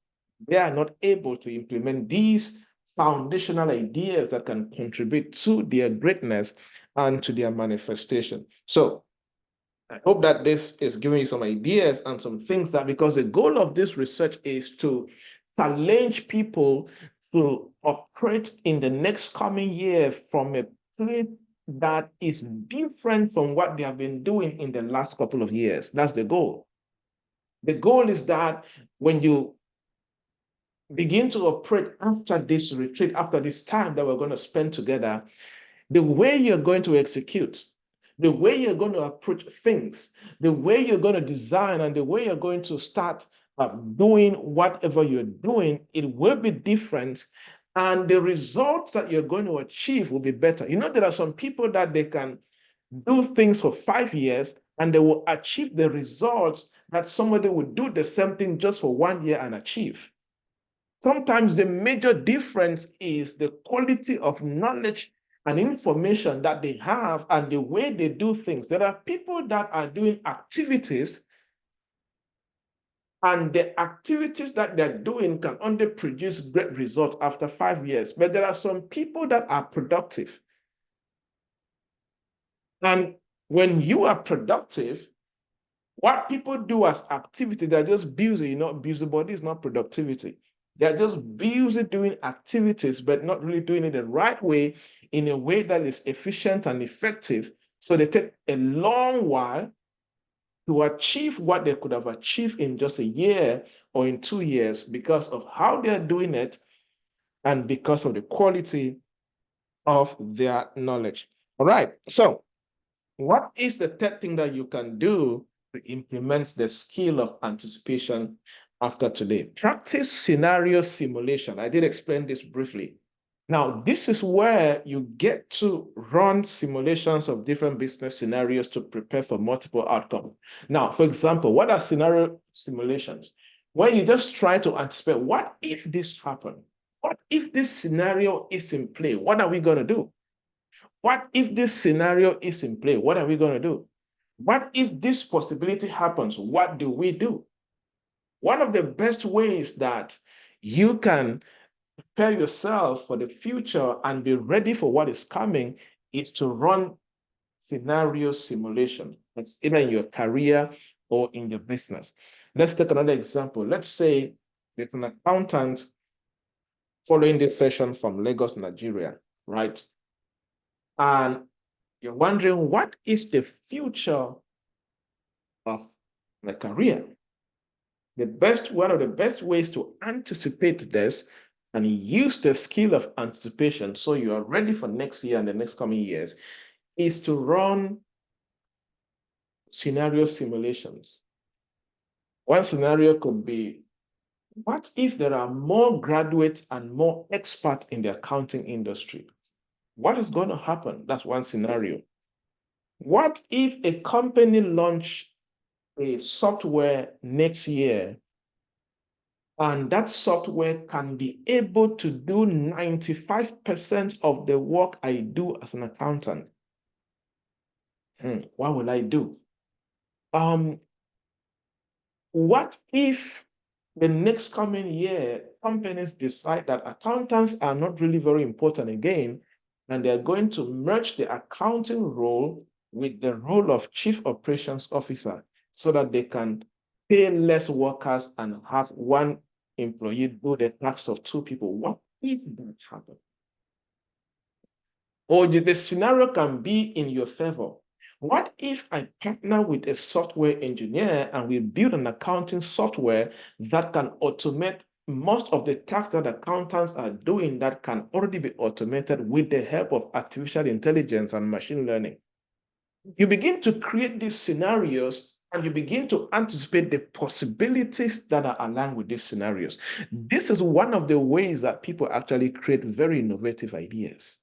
they are not able to implement these foundational ideas that can contribute to their greatness and to their manifestation. So I hope that this is giving you some ideas and some things that, because the goal of this research is to challenge people to operate in the next coming year from a place that is different from what they have been doing in the last couple of years. That's the goal. The goal is that when you begin to operate after this retreat, after this time that we're going to spend together, the way you're going to execute, the way you're going to approach things, the way you're going to design, and the way you're going to start doing whatever you're doing, it will be different. And the results that you're going to achieve will be better. There are some people that do things for 5 years, and they will achieve the results that somebody would do the same thing just for 1 year and achieve. Sometimes the major difference is the quality of knowledge and information that they have and the way they do things. There are people that are doing activities, and the activities that they're doing can only produce great results after 5 years. But there are some people that are productive. And when you are productive, what people do as activity, they're just busy, busybody is not productivity. They're just busy doing activities, but not really doing it the right way, in a way that is efficient and effective. So they take a long while to achieve what they could have achieved in just a year or in 2 years because of how they're doing it and because of the quality of their knowledge. All right. So what is the third thing that you can do to implement the skill of anticipation after today? Practice scenario simulation. I did explain this briefly. Now, this is where you get to run simulations of different business scenarios to prepare for multiple outcomes. Now, for example, what are scenario simulations? Where you just try to anticipate, what if this happened? What if this scenario is in play? What are we going to do? What if this scenario is in play? What are we going to do? What if this possibility happens? What do we do? One of the best ways that you can prepare yourself for the future and be ready for what is coming is to run scenario simulation. It's either in your career or in your business. Let's take another example. Let's say there's an accountant following this session from Lagos, Nigeria, right? And you're wondering, what is the future of my career? One of the best ways to anticipate this and use the skill of anticipation so you are ready for next year and the next coming years is to run scenario simulations. One scenario could be, what if there are more graduates and more experts in the accounting industry? What is going to happen? That's one scenario. What if a company launch a software next year, and that software can be able to do 95% of the work I do as an accountant? What will I do? What if the next coming year, companies decide that accountants are not really very important again, and they're going to merge the accounting role with the role of chief operations officer so that they can pay less workers and have one employee do the tasks of two people? What if that happens? Or the scenario can be in your favor. What if I partner with a software engineer and we build an accounting software that can automate most of the tasks that accountants are doing that can already be automated with the help of artificial intelligence and machine learning? You begin to create these scenarios and you begin to anticipate the possibilities that are aligned with these scenarios. This is one of the ways that people actually create very innovative ideas.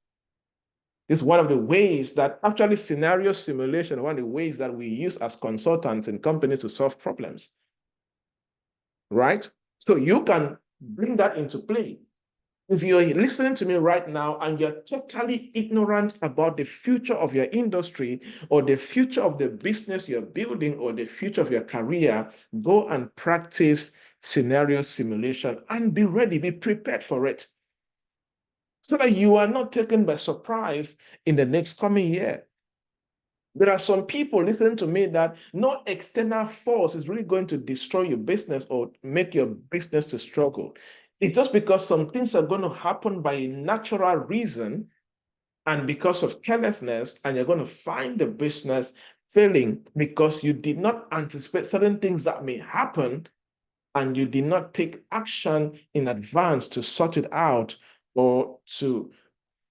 This is one of the ways that actually scenario simulation, one of the ways that we use as consultants in companies to solve problems, right? So you can bring that into play. If you're listening to me right now and you're totally ignorant about the future of your industry or the future of the business you're building or the future of your career, go and practice scenario simulation and be ready, be prepared for it, so that you are not taken by surprise in the next coming year. There are some people listening to me that no external force is really going to destroy your business or make your business to struggle. It's just because some things are going to happen by a natural reason and because of carelessness, and you're going to find the business failing because you did not anticipate certain things that may happen and you did not take action in advance to sort it out or to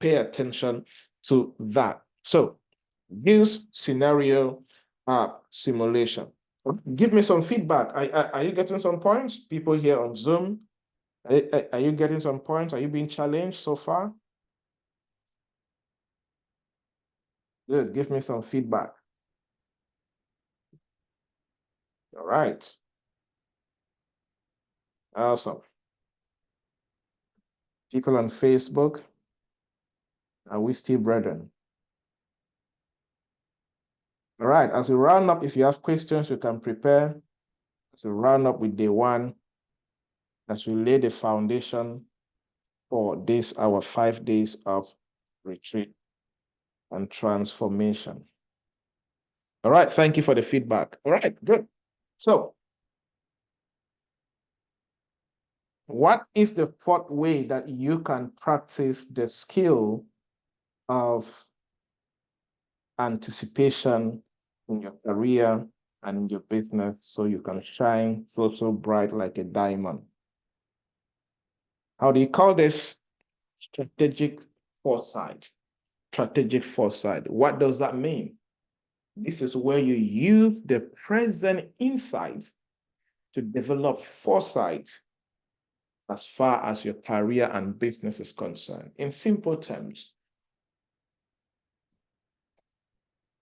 pay attention to that. So use scenario simulation. Give me some feedback. Are you getting some points? People here on Zoom, are you getting some points? Are you being challenged so far? Good. Give me some feedback. All right. Awesome. People on Facebook, are we still brethren? All right. As we round up, if you have questions, you can prepare. As we round up with day one, as we lay the foundation for this, our 5 days of retreat and transformation. All right. Thank you for the feedback. All right. Good. So, what is the fourth way that you can practice the skill of anticipation in your career and in your business so you can shine so bright like a diamond? How do you call this? Strategic foresight. Strategic foresight. What does that mean? This is where you use the present insights to develop foresight as far as your career and business is concerned. In simple terms,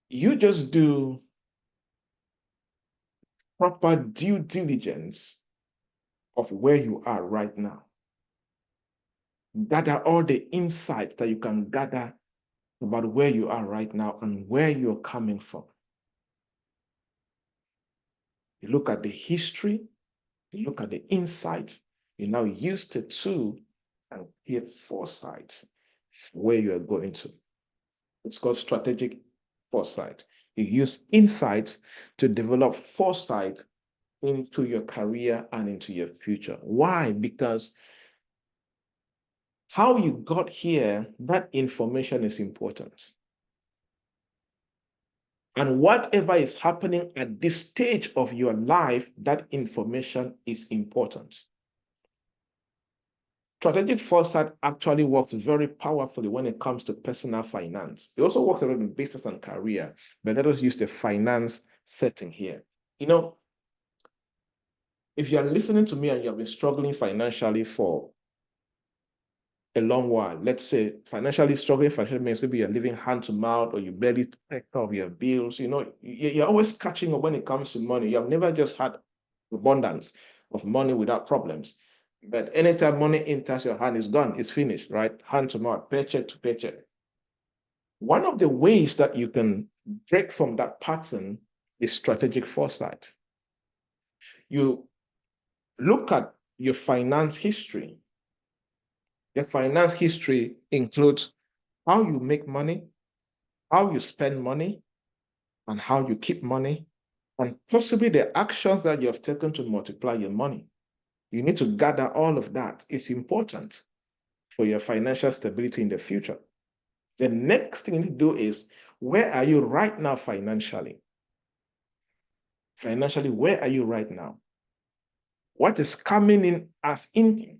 you just do proper due diligence of where you are right now. Gather all the insights that you can gather about where you are right now and where you're coming from. You look at the history, you look at the insights, you now use the tool and get foresight where you are going to. It's called strategic foresight. You use insights to develop foresight into your career and into your future. Why? Because how you got here, that information is important. And whatever is happening at this stage of your life, that information is important. Strategic foresight actually works very powerfully when it comes to personal finance. It also works a lot in business and career, but let us use the finance setting here. You know, if you're listening to me and you've been struggling financially for a long while, let's say financially struggling, financially means maybe you're living hand to mouth or you barely take care of your bills, you know, you're always catching up when it comes to money. You have never just had abundance of money without problems. But anytime money enters your hand, it's gone, it's finished, right? Hand to mouth, paycheck to paycheck. One of the ways that you can break from that pattern is strategic foresight. You look at your finance history. Your finance history includes how you make money, how you spend money, and how you keep money, and possibly the actions that you have taken to multiply your money. You need to gather all of that. It's important for your financial stability in the future. The next thing you need to do is, where are you right now financially? Financially, where are you right now? What is coming in as income?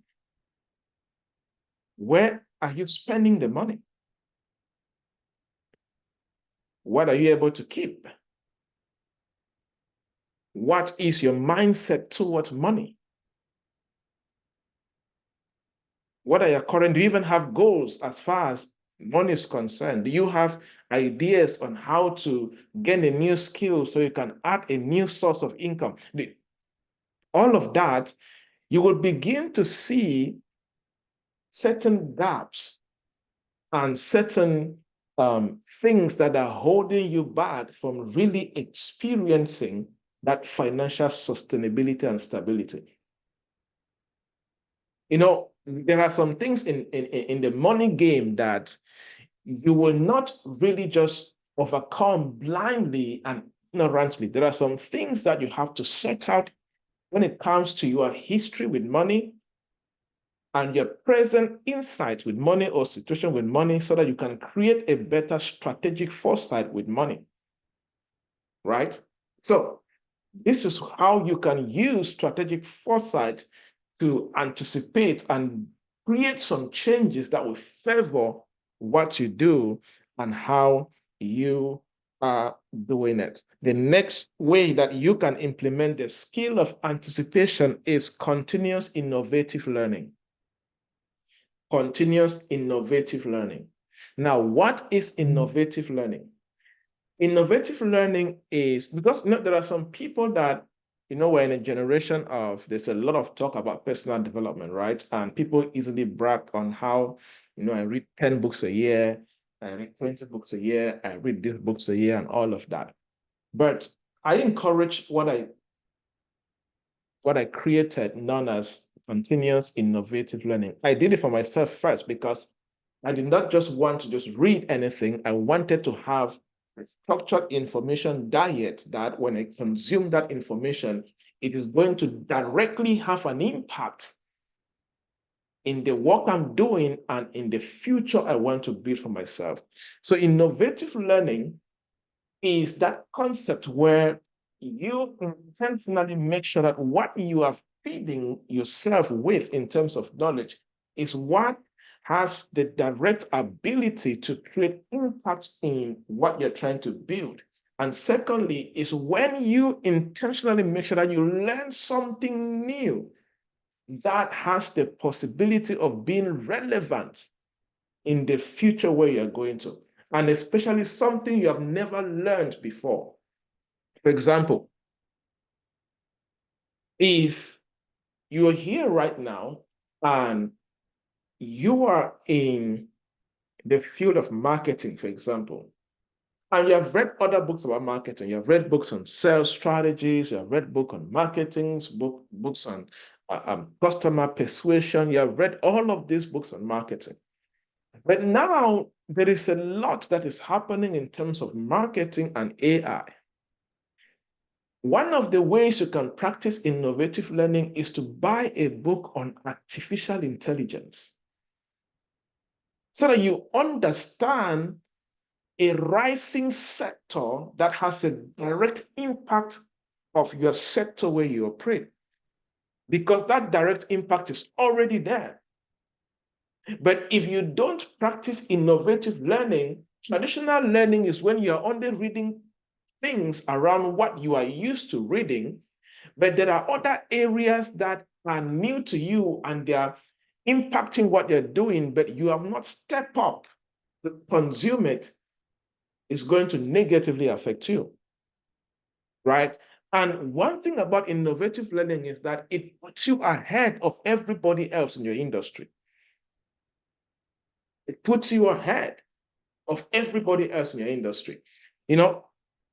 Where are you spending the money? What are you able to keep? What is your mindset towards money? What are your current, do you even have goals as far as money is concerned? Do you have ideas on how to gain a new skill so you can add a new source of income? All of that, you will begin to see certain gaps and certain things that are holding you back from really experiencing that financial sustainability and stability. You know, there are some things in the money game that you will not really just overcome blindly and ignorantly. There are some things that you have to set out when it comes to your history with money and your present insight with money or situation with money so that you can create a better strategic foresight with money, right? So this is how you can use strategic foresight to anticipate and create some changes that will favor what you do and how you are doing it. The next way that you can implement the skill of anticipation is continuous innovative learning. Continuous innovative learning. Now, what is innovative learning? Innovative learning is because there are some people that, we're in a generation of, there's a lot of talk about personal development, right? And people easily brag on how, I read 10 books a year, I read 20 books a year, I read these books a year, and all of that. But I encourage what I created known as continuous innovative learning. I did it for myself first because I did not just want to just read anything. I wanted to have a structured information diet that when I consume that information, it is going to directly have an impact in the work I'm doing and in the future I want to build for myself. So innovative learning is that concept where you intentionally make sure that what you are feeding yourself with in terms of knowledge is what has the direct ability to create impact in what you're trying to build. And secondly, is when you intentionally make sure that you learn something new that has the possibility of being relevant in the future where you're going to, and especially something you have never learned before. For example, if you're here right now and you are in the field of marketing, for example, and you have read other books about marketing, you have read books on sales strategies, you have read books on marketing, books on customer persuasion, you have read all of these books on marketing. But now there is a lot that is happening in terms of marketing and AI. One of the ways you can practice innovative learning is to buy a book on artificial intelligence so that you understand a rising sector that has a direct impact of your sector where you operate, because that direct impact is already there. But if you don't practice innovative learning, traditional learning is when you're only reading things around what you are used to reading, but there are other areas that are new to you and they are impacting what you're doing, but you have not stepped up to consume it, is going to negatively affect you, right? And one thing about innovative learning is that it puts you ahead of everybody else in your industry. It puts you ahead of everybody else in your industry.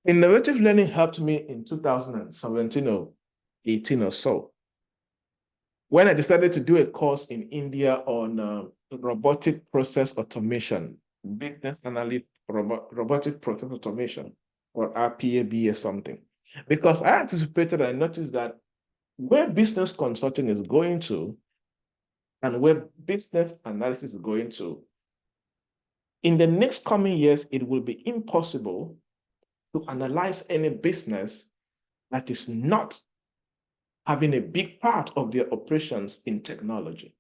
Innovative learning helped me in 2017 or 18 or so, when I decided to do a course in India on robotic process automation, business analyst, robotic process automation, or RPAB or something. Because I anticipated and I noticed that where business consulting is going to and where business analysis is going to, in the next coming years, it will be impossible to analyze any business that is not having a big part of their operations in technology.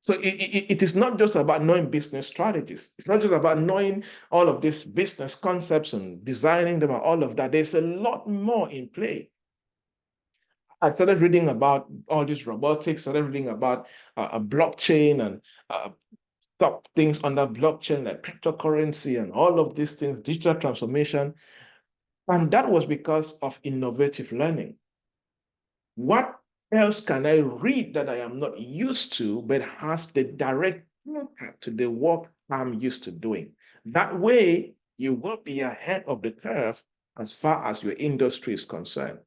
So it is not just about knowing business strategies. It's not just about knowing all of these business concepts and designing them and all of that. There's a lot more in play. I started reading about all this robotics, started reading about a blockchain and stock things under blockchain like cryptocurrency and all of these things, digital transformation. And that was because of innovative learning. What else can I read that I am not used to, but has the direct impact to the work I'm used to doing? That way, you will be ahead of the curve as far as your industry is concerned.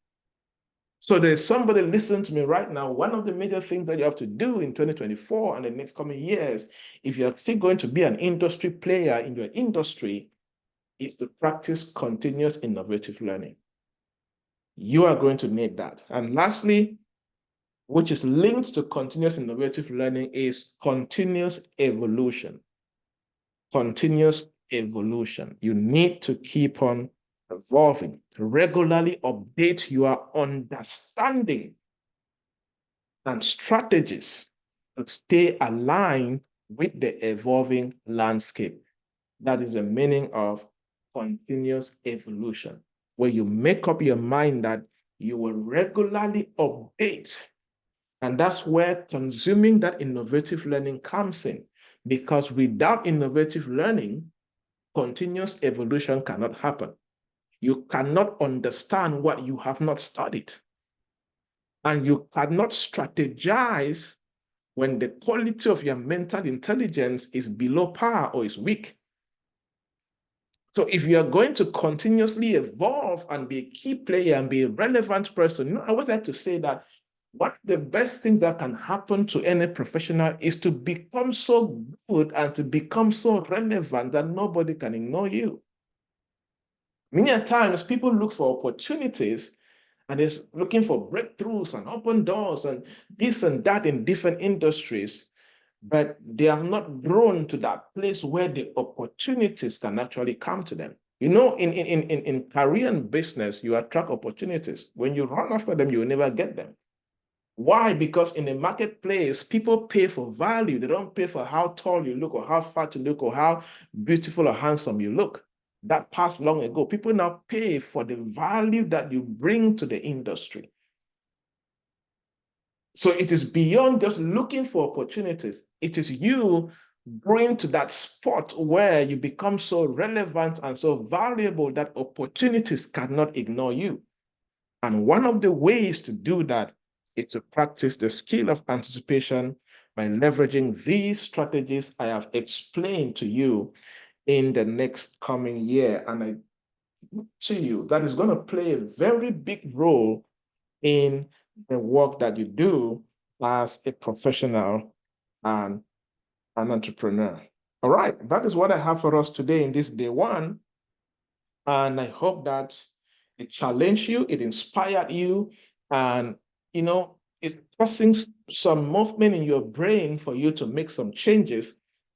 So there's somebody listening to me right now. One of the major things that you have to do in 2024 and the next coming years, if you're still going to be an industry player in your industry, is to practice continuous innovative learning. You are going to need that. And lastly, which is linked to continuous innovative learning, is continuous evolution. Continuous evolution. You need to keep on evolving, regularly update your understanding and strategies to stay aligned with the evolving landscape. That is the meaning of continuous evolution, where you make up your mind that you will regularly update. And that's where consuming that innovative learning comes in, because without innovative learning, continuous evolution cannot happen. You cannot understand what you have not studied. And you cannot strategize when the quality of your mental intelligence is below par or is weak. So if you are going to continuously evolve and be a key player and be a relevant person, I would like to say that one of the best things that can happen to any professional is to become so good and to become so relevant that nobody can ignore you. Many times people look for opportunities and they're looking for breakthroughs and open doors and this and that in different industries, but they have not grown to that place where the opportunities can actually come to them. In career and business, you attract opportunities. When you run after them, you will never get them. Why? Because in the marketplace, people pay for value. They don't pay for how tall you look or how fat you look or how beautiful or handsome you look. That passed long ago. People now pay for the value that you bring to the industry. So it is beyond just looking for opportunities. It is you going to that spot where you become so relevant and so valuable that opportunities cannot ignore you. And one of the ways to do that is to practice the skill of anticipation by leveraging these strategies I have explained to you in the next coming year. And I to you that is going to play a very big role in the work that you do as a professional and an entrepreneur. All right, that is what I have for us today in this day one. And I hope that it challenged you, it inspired you, and it's causing some movement in your brain for you to make some changes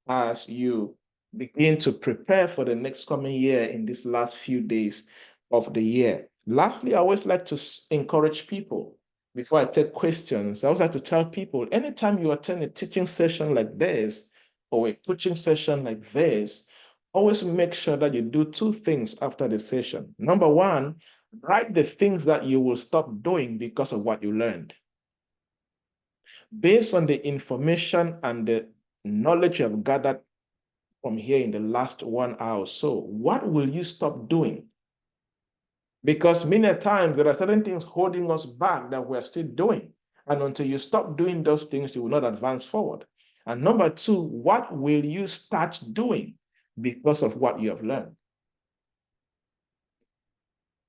as you begin to prepare for the next coming year in these last few days of the year. Lastly, I always like to encourage people before I take questions. I always like to tell people anytime you attend a teaching session like this or a coaching session like this, always make sure that you do two things after the session. Number one, write the things that you will stop doing because of what you learned. Based on the information and the knowledge you have gathered from here in the last 1 hour or so, what will you stop doing? Because many times there are certain things holding us back that we're still doing. And until you stop doing those things, you will not advance forward. And number two, what will you start doing because of what you have learned?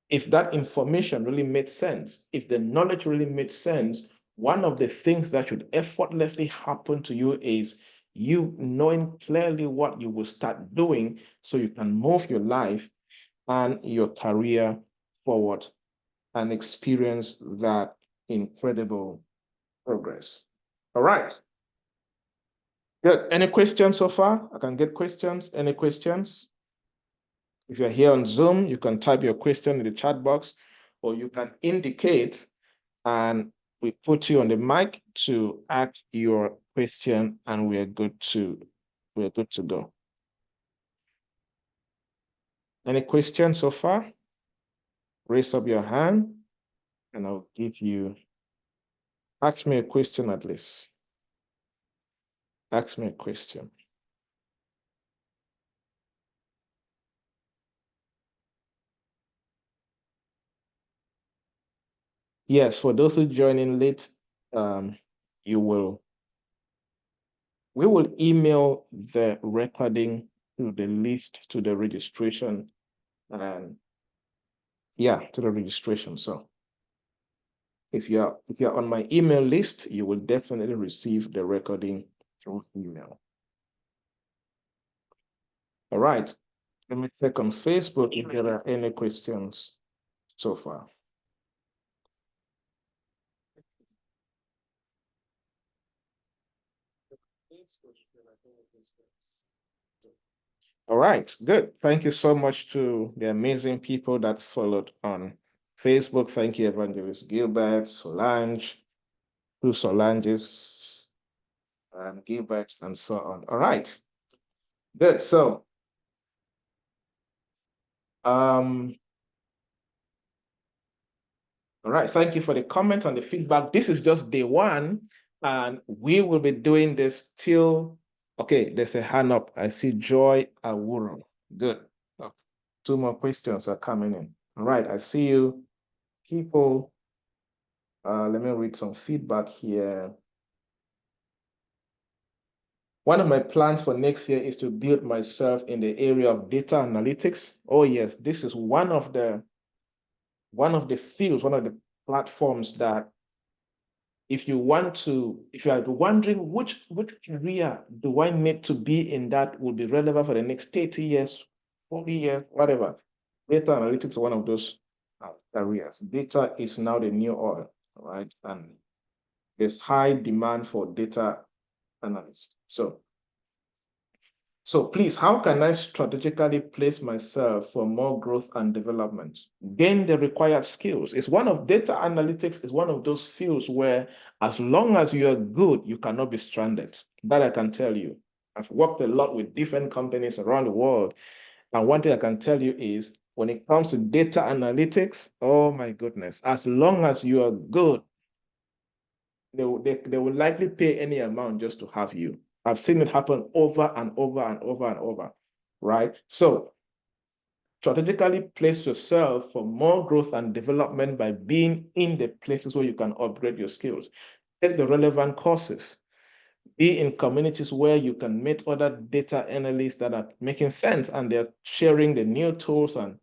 If that information really made sense, if the knowledge really made sense, one of the things that should effortlessly happen to you is you knowing clearly what you will start doing so you can move your life and your career forward and experience that incredible progress. All right. Good. Any questions so far? I can get questions. Any questions? If you're here on Zoom, you can type your question in the chat box, or you can indicate and we put you on the mic to ask your question, and we're good to go. Any questions so far? Raise up your hand and I'll give you, ask me a question at least. Ask me a question. Yes, for those who join in late, we will email the recording to the list, to the registration, and to the registration. So if you're on my email list, you will definitely receive the recording through email. All right. Let me check on Facebook if there are any questions so far. All right, good. Thank you so much to the amazing people that followed on Facebook. Thank you, Evangelist Gilbert, Solange, who Solanges, and Gilbert, and so on. All right, good. So, all right, thank you for the comment and the feedback. This is just day one, and we will be doing this till, okay, there's a hand up. I see Joy Awuro. Good. Okay. Two more questions are coming in. All right, I see you. People, let me read some feedback here. One of my plans for next year is to build myself in the area of data analytics. Oh yes, this is one of the fields, one of the platforms that if you are wondering which career do I need to be in that will be relevant for the next 30 years, 40 years, whatever. Data analytics is one of those careers. Data is now the new oil, right? And there's high demand for data analysts. So please, how can I strategically place myself for more growth and development? Gain the required skills. It's one of data analytics is one of those fields where as long as you are good, you cannot be stranded. That I can tell you. I've worked a lot with different companies around the world. And one thing I can tell you is when it comes to data analytics, oh my goodness, as long as you are good, they will likely pay any amount just to have you. I've seen it happen over and over and over and over, right? So strategically place yourself for more growth and development by being in the places where you can upgrade your skills. Take the relevant courses. Be in communities where you can meet other data analysts that are making sense and they're sharing the new tools and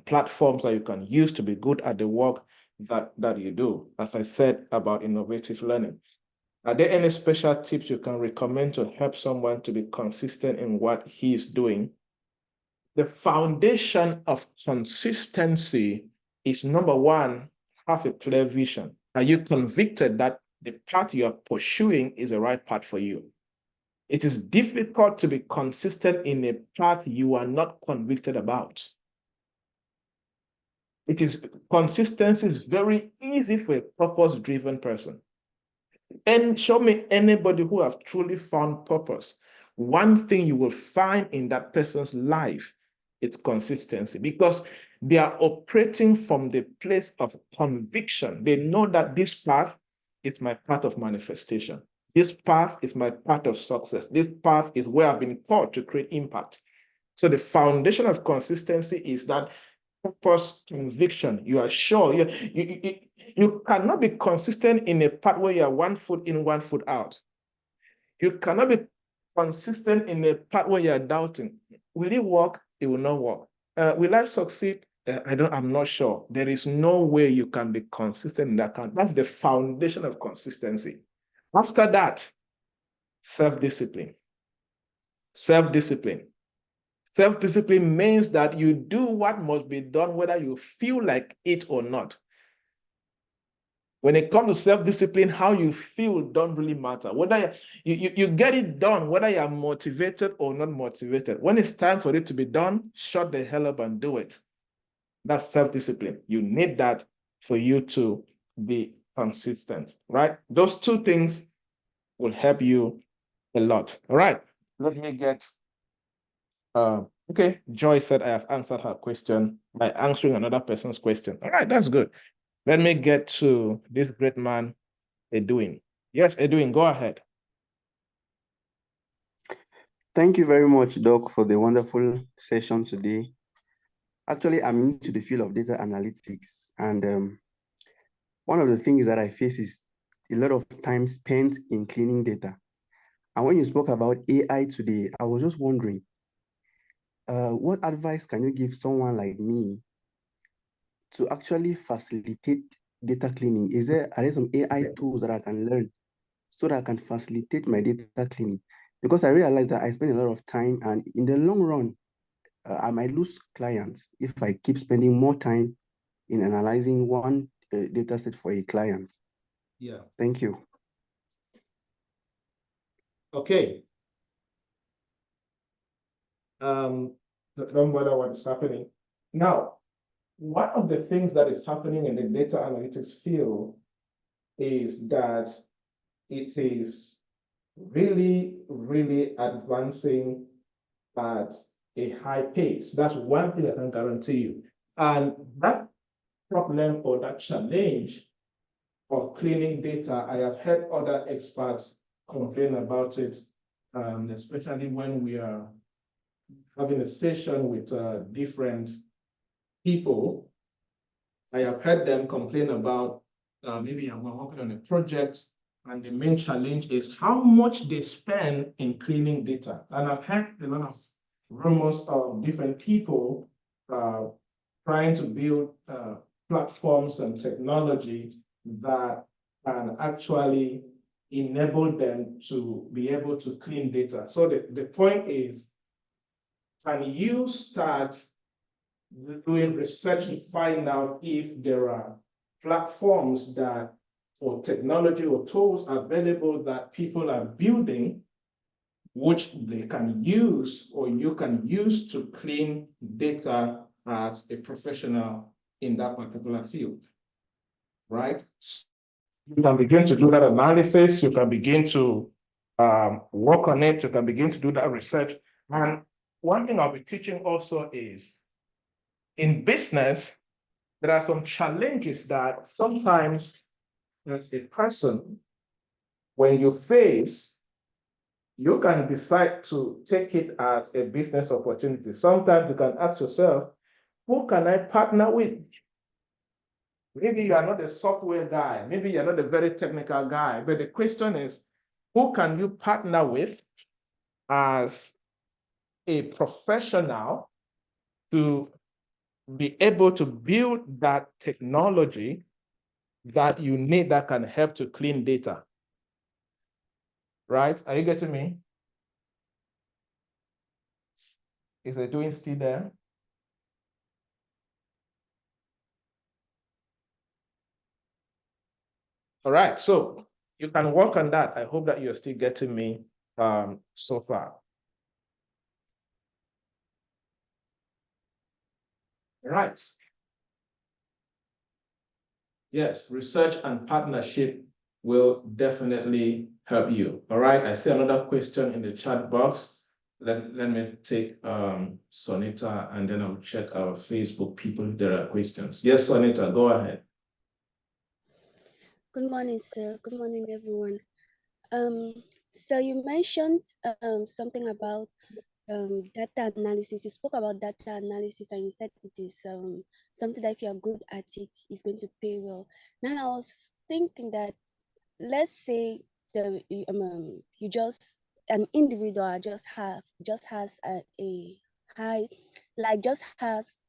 platforms that you can use to be good at the work that you do. As I said about innovative learning. Are there any special tips you can recommend to help someone to be consistent in what he is doing? The foundation of consistency is number one, have a clear vision. Are you convicted that the path you are pursuing is the right path for you? It is difficult to be consistent in a path you are not convicted about. Consistency is very easy for a purpose-driven person. And show me anybody who have truly found purpose. One thing you will find in that person's life is consistency because they are operating from the place of conviction. They know that this path is my path of manifestation. This path is my path of success. This path is where I've been called to create impact. So the foundation of consistency is that purpose, conviction. You are sure. You cannot be consistent in a path where you are 1 foot in, 1 foot out. You cannot be consistent in a path where you are doubting. Will it work? It will not work. Will I succeed? I'm not sure. There is no way you can be consistent in that kind. That's the foundation of consistency. After that, self-discipline. Self-discipline. Self-discipline means that you do what must be done, whether you feel like it or not. When it comes to self-discipline, how you feel don't really matter. Whether you get it done, whether you're motivated or not motivated. When it's time for it to be done, shut the hell up and do it. That's self-discipline. You need that for you to be consistent, right? Those two things will help you a lot. All right, let me get okay, Joy said I have answered her question by answering another person's question. All right, that's good. Let me get to this great man, Edwin. Yes, Edwin, go ahead. Thank you very much, Doc, for the wonderful session today. Actually, I'm into the field of data analytics, and one of the things that I face is a lot of time spent in cleaning data. And when you spoke about AI today, I was just wondering, what advice can you give someone like me to actually facilitate data cleaning? Are there some AI tools that I can learn so that I can facilitate my data cleaning? Because I realize that I spend a lot of time, and in the long run, I might lose clients if I keep spending more time in analyzing one data set for a client. Yeah. Thank you. Okay. Don't bother what is happening. Now, one of the things that is happening in the data analytics field is that it is really, really advancing at a high pace. That's one thing I can guarantee you. And that problem or that challenge of cleaning data, I have heard other experts complain about it, especially when we are having a session with different people. I have heard them complain about maybe we're working on a project and the main challenge is how much they spend in cleaning data. And I've heard a lot of rumors of different people trying to build platforms and technology that can actually enable them to be able to clean data. So the point is, can you start doing research to find out if there are platforms that or technology or tools available that people are building which they can use or you can use to clean data as a professional in that particular field, right? You can begin to do that analysis, you can begin to work on it, you can begin to do that research. And one thing I'll be teaching also is in business, there are some challenges that sometimes as a person, when you face, you can decide to take it as a business opportunity. Sometimes you can ask yourself, who can I partner with? Maybe you are not a software guy, maybe you're not a very technical guy, but the question is, who can you partner with as a professional to be able to build that technology that you need that can help to clean data? Right? Are you getting me? Is the doing still there? All right, so you can work on that. I hope that you're still getting me so far. Right. Yes, research and partnership will definitely help you. All right, I see another question in the chat box. Let me take Sonita and then I'll check our Facebook people if there are questions. Yes, Sonita, go ahead. Good morning, sir. Good morning, everyone. So you mentioned something about data analysis. You spoke about data analysis and you said it is something that if you're good at it, is going to pay well. Now I was thinking that, let's say you just an individual just has a high, like just has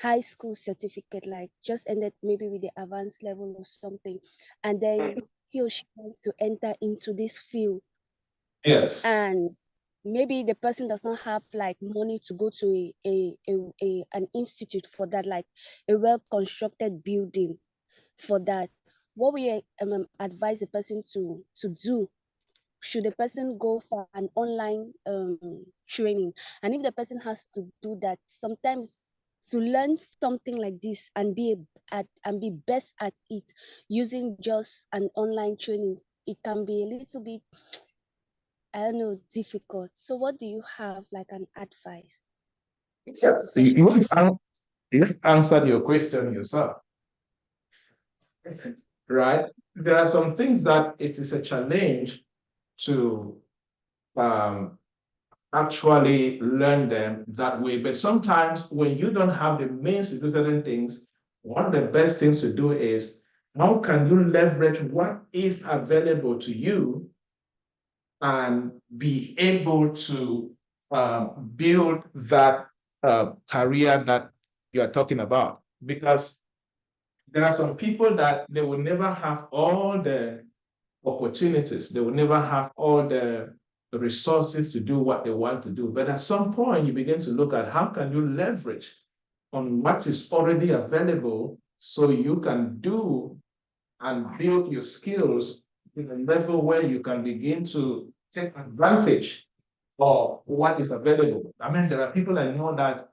high school certificate, like just ended maybe with the advanced level or something, and then he or she wants to enter into this field. Yes. And maybe the person does not have like money to go to an institute for that, like a well-constructed building for that. What we advise a person to do? Should the person go for an online training? And if the person has to do that, sometimes to learn something like this and be best at it using just an online training, it can be a little bit, I don't know, difficult. So what do you have like an advice? Yeah, you answered your question yourself. Right? There are some things that it is a challenge to actually learn them that way. But sometimes when you don't have the means to do certain things, one of the best things to do is how can you leverage what is available to you and be able to build that career that you are talking about? Because there are some people that they will never have all the opportunities. They will never have all the resources to do what they want to do. But at some point, you begin to look at how can you leverage on what is already available so you can do and build your skills in a level where you can begin to take advantage of what is available. I mean, there are people I know that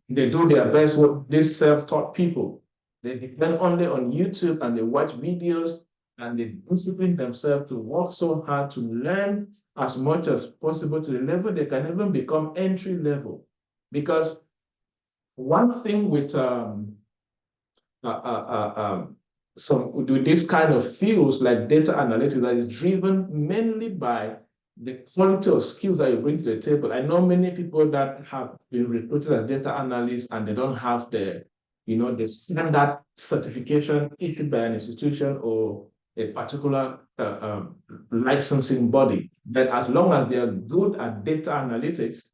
they do their best with these self-taught people. They depend only on YouTube and they watch videos and they discipline themselves to work so hard to learn as much as possible to the level they can even become entry level. Because one thing with with this kind of fields like data analytics that is driven mainly by the quality of skills that you bring to the table. I know many people that have been recruited as data analysts and they don't have the the standard certification issued by an institution or a particular licensing body. But as long as they are good at data analytics,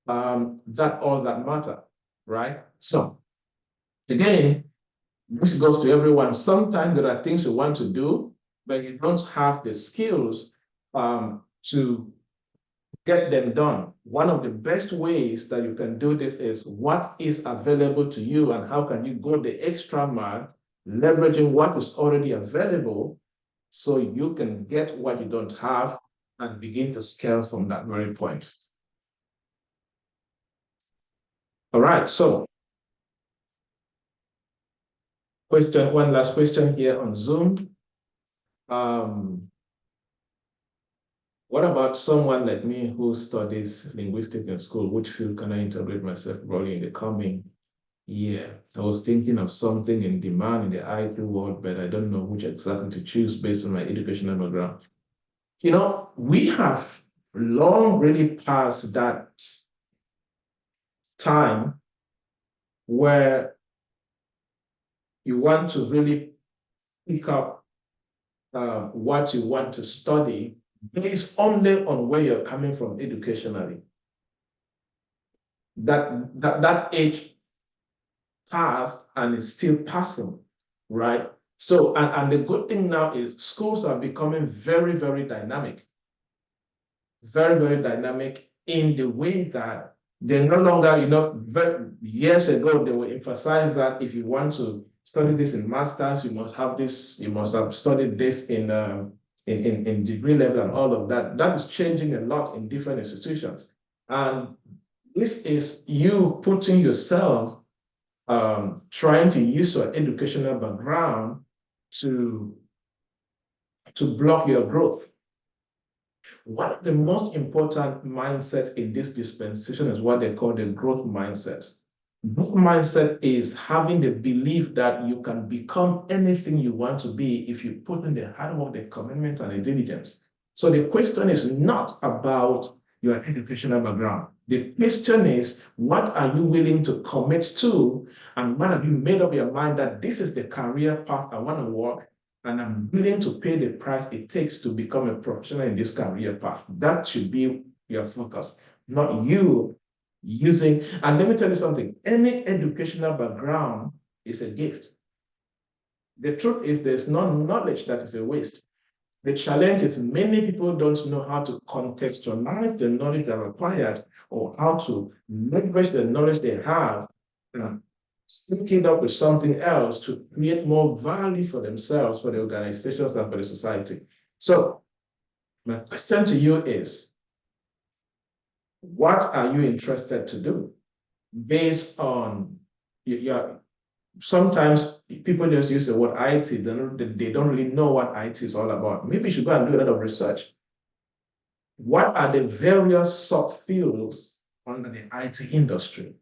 that's all that matter, right? So again, this goes to everyone. Sometimes there are things you want to do, but you don't have the skills to get them done. One of the best ways that you can do this is what is available to you and how can you go the extra mile, leveraging what is already available so you can get what you don't have and begin to scale from that very point. All right, so one last question here on Zoom. What about someone like me who studies linguistics in school? Which field can I integrate myself probably in the coming year? I was thinking of something in demand in the IT world, but I don't know which exactly to choose based on my educational background. We have long really passed that time where you want to really pick up what you want to study based only on where you're coming from educationally. That age passed and is still passing, right? So, and the good thing now is schools are becoming very, very dynamic. Very, very dynamic in the way that they're no longer, years ago, they will emphasize that if you want to study this in masters, you must have this, you must have studied this in degree level and all of that. That is changing a lot in different institutions. And this is you putting yourself, trying to use your educational background to block your growth. One of the most important mindset in this dispensation is what they call the growth mindset. Growth mindset is having the belief that you can become anything you want to be if you put in the hard work, the commitment, and the diligence. So the question is not about your educational background. The question is, what are you willing to commit to? And what have you made up your mind that this is the career path I want to walk, and I'm willing to pay the price it takes to become a professional in this career path? That should be your focus, not you using. And let me tell you something, any educational background is a gift. The truth is there's no knowledge that is a waste. The challenge is many people don't know how to contextualize the knowledge they're acquired or how to leverage the knowledge they have and sync it up with something else to create more value for themselves, for the organizations, and for the society. So my question to you is, what are you interested to do based on sometimes people just use the word IT, they don't really know what IT is all about. Maybe you should go and do a lot of research. What are the various subfields under the IT industry?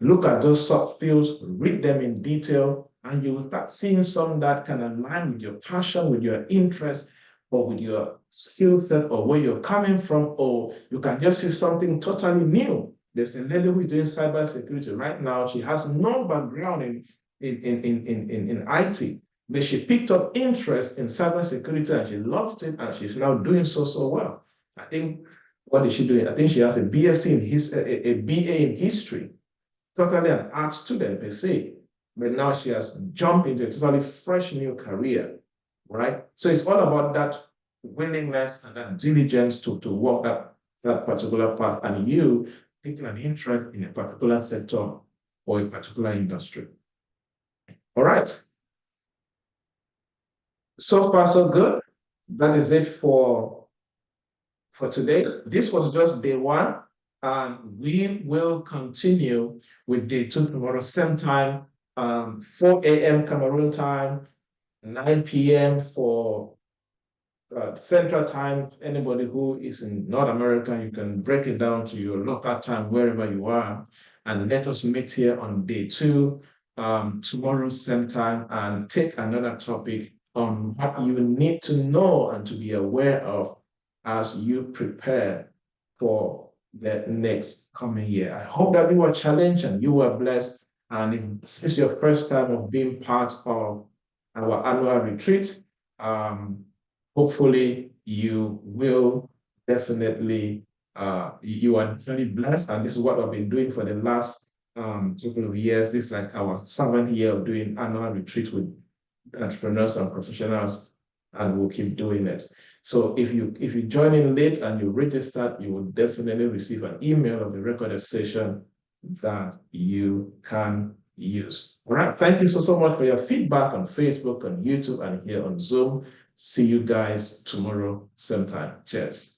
Look at those subfields, read them in detail, and you will start seeing some that can align with your passion, with your interest, or with your skill set, or where you're coming from, or you can just see something totally new. There's a lady who is doing cybersecurity right now. She has no background in IT, but she picked up interest in cybersecurity and she loved it, and she's now doing so well. I think, what is she doing? I think she has a BSc in a BA in history. Totally an art student per se, but now she has jumped into a totally fresh new career, right? So it's all about that willingness and that diligence to walk that particular path, and you taking an interest in a particular sector or a particular industry. All right. So far, so good. That is it for today. This was just day one, and we will continue with day two tomorrow, same time, 4 a.m. Cameroon time, 9 p.m. for Central Time. Anybody who is in North America, you can break it down to your local time wherever you are, and let us meet here on day two, tomorrow same time, and take another topic on what you need to know and to be aware of as you prepare for the next coming year. I hope that you were challenged and you were blessed, And if this is your first time of being part of our annual retreat, hopefully you will definitely, you are definitely blessed. And this is what I've been doing for the last couple of years. This is like our 7th year of doing annual retreats with entrepreneurs and professionals, and we'll keep doing it. So if you join in late and you registered, you will definitely receive an email of the recorded session that you can use. All right. Thank you so much for your feedback on Facebook, on YouTube, and here on Zoom. See you guys tomorrow, same time. Cheers.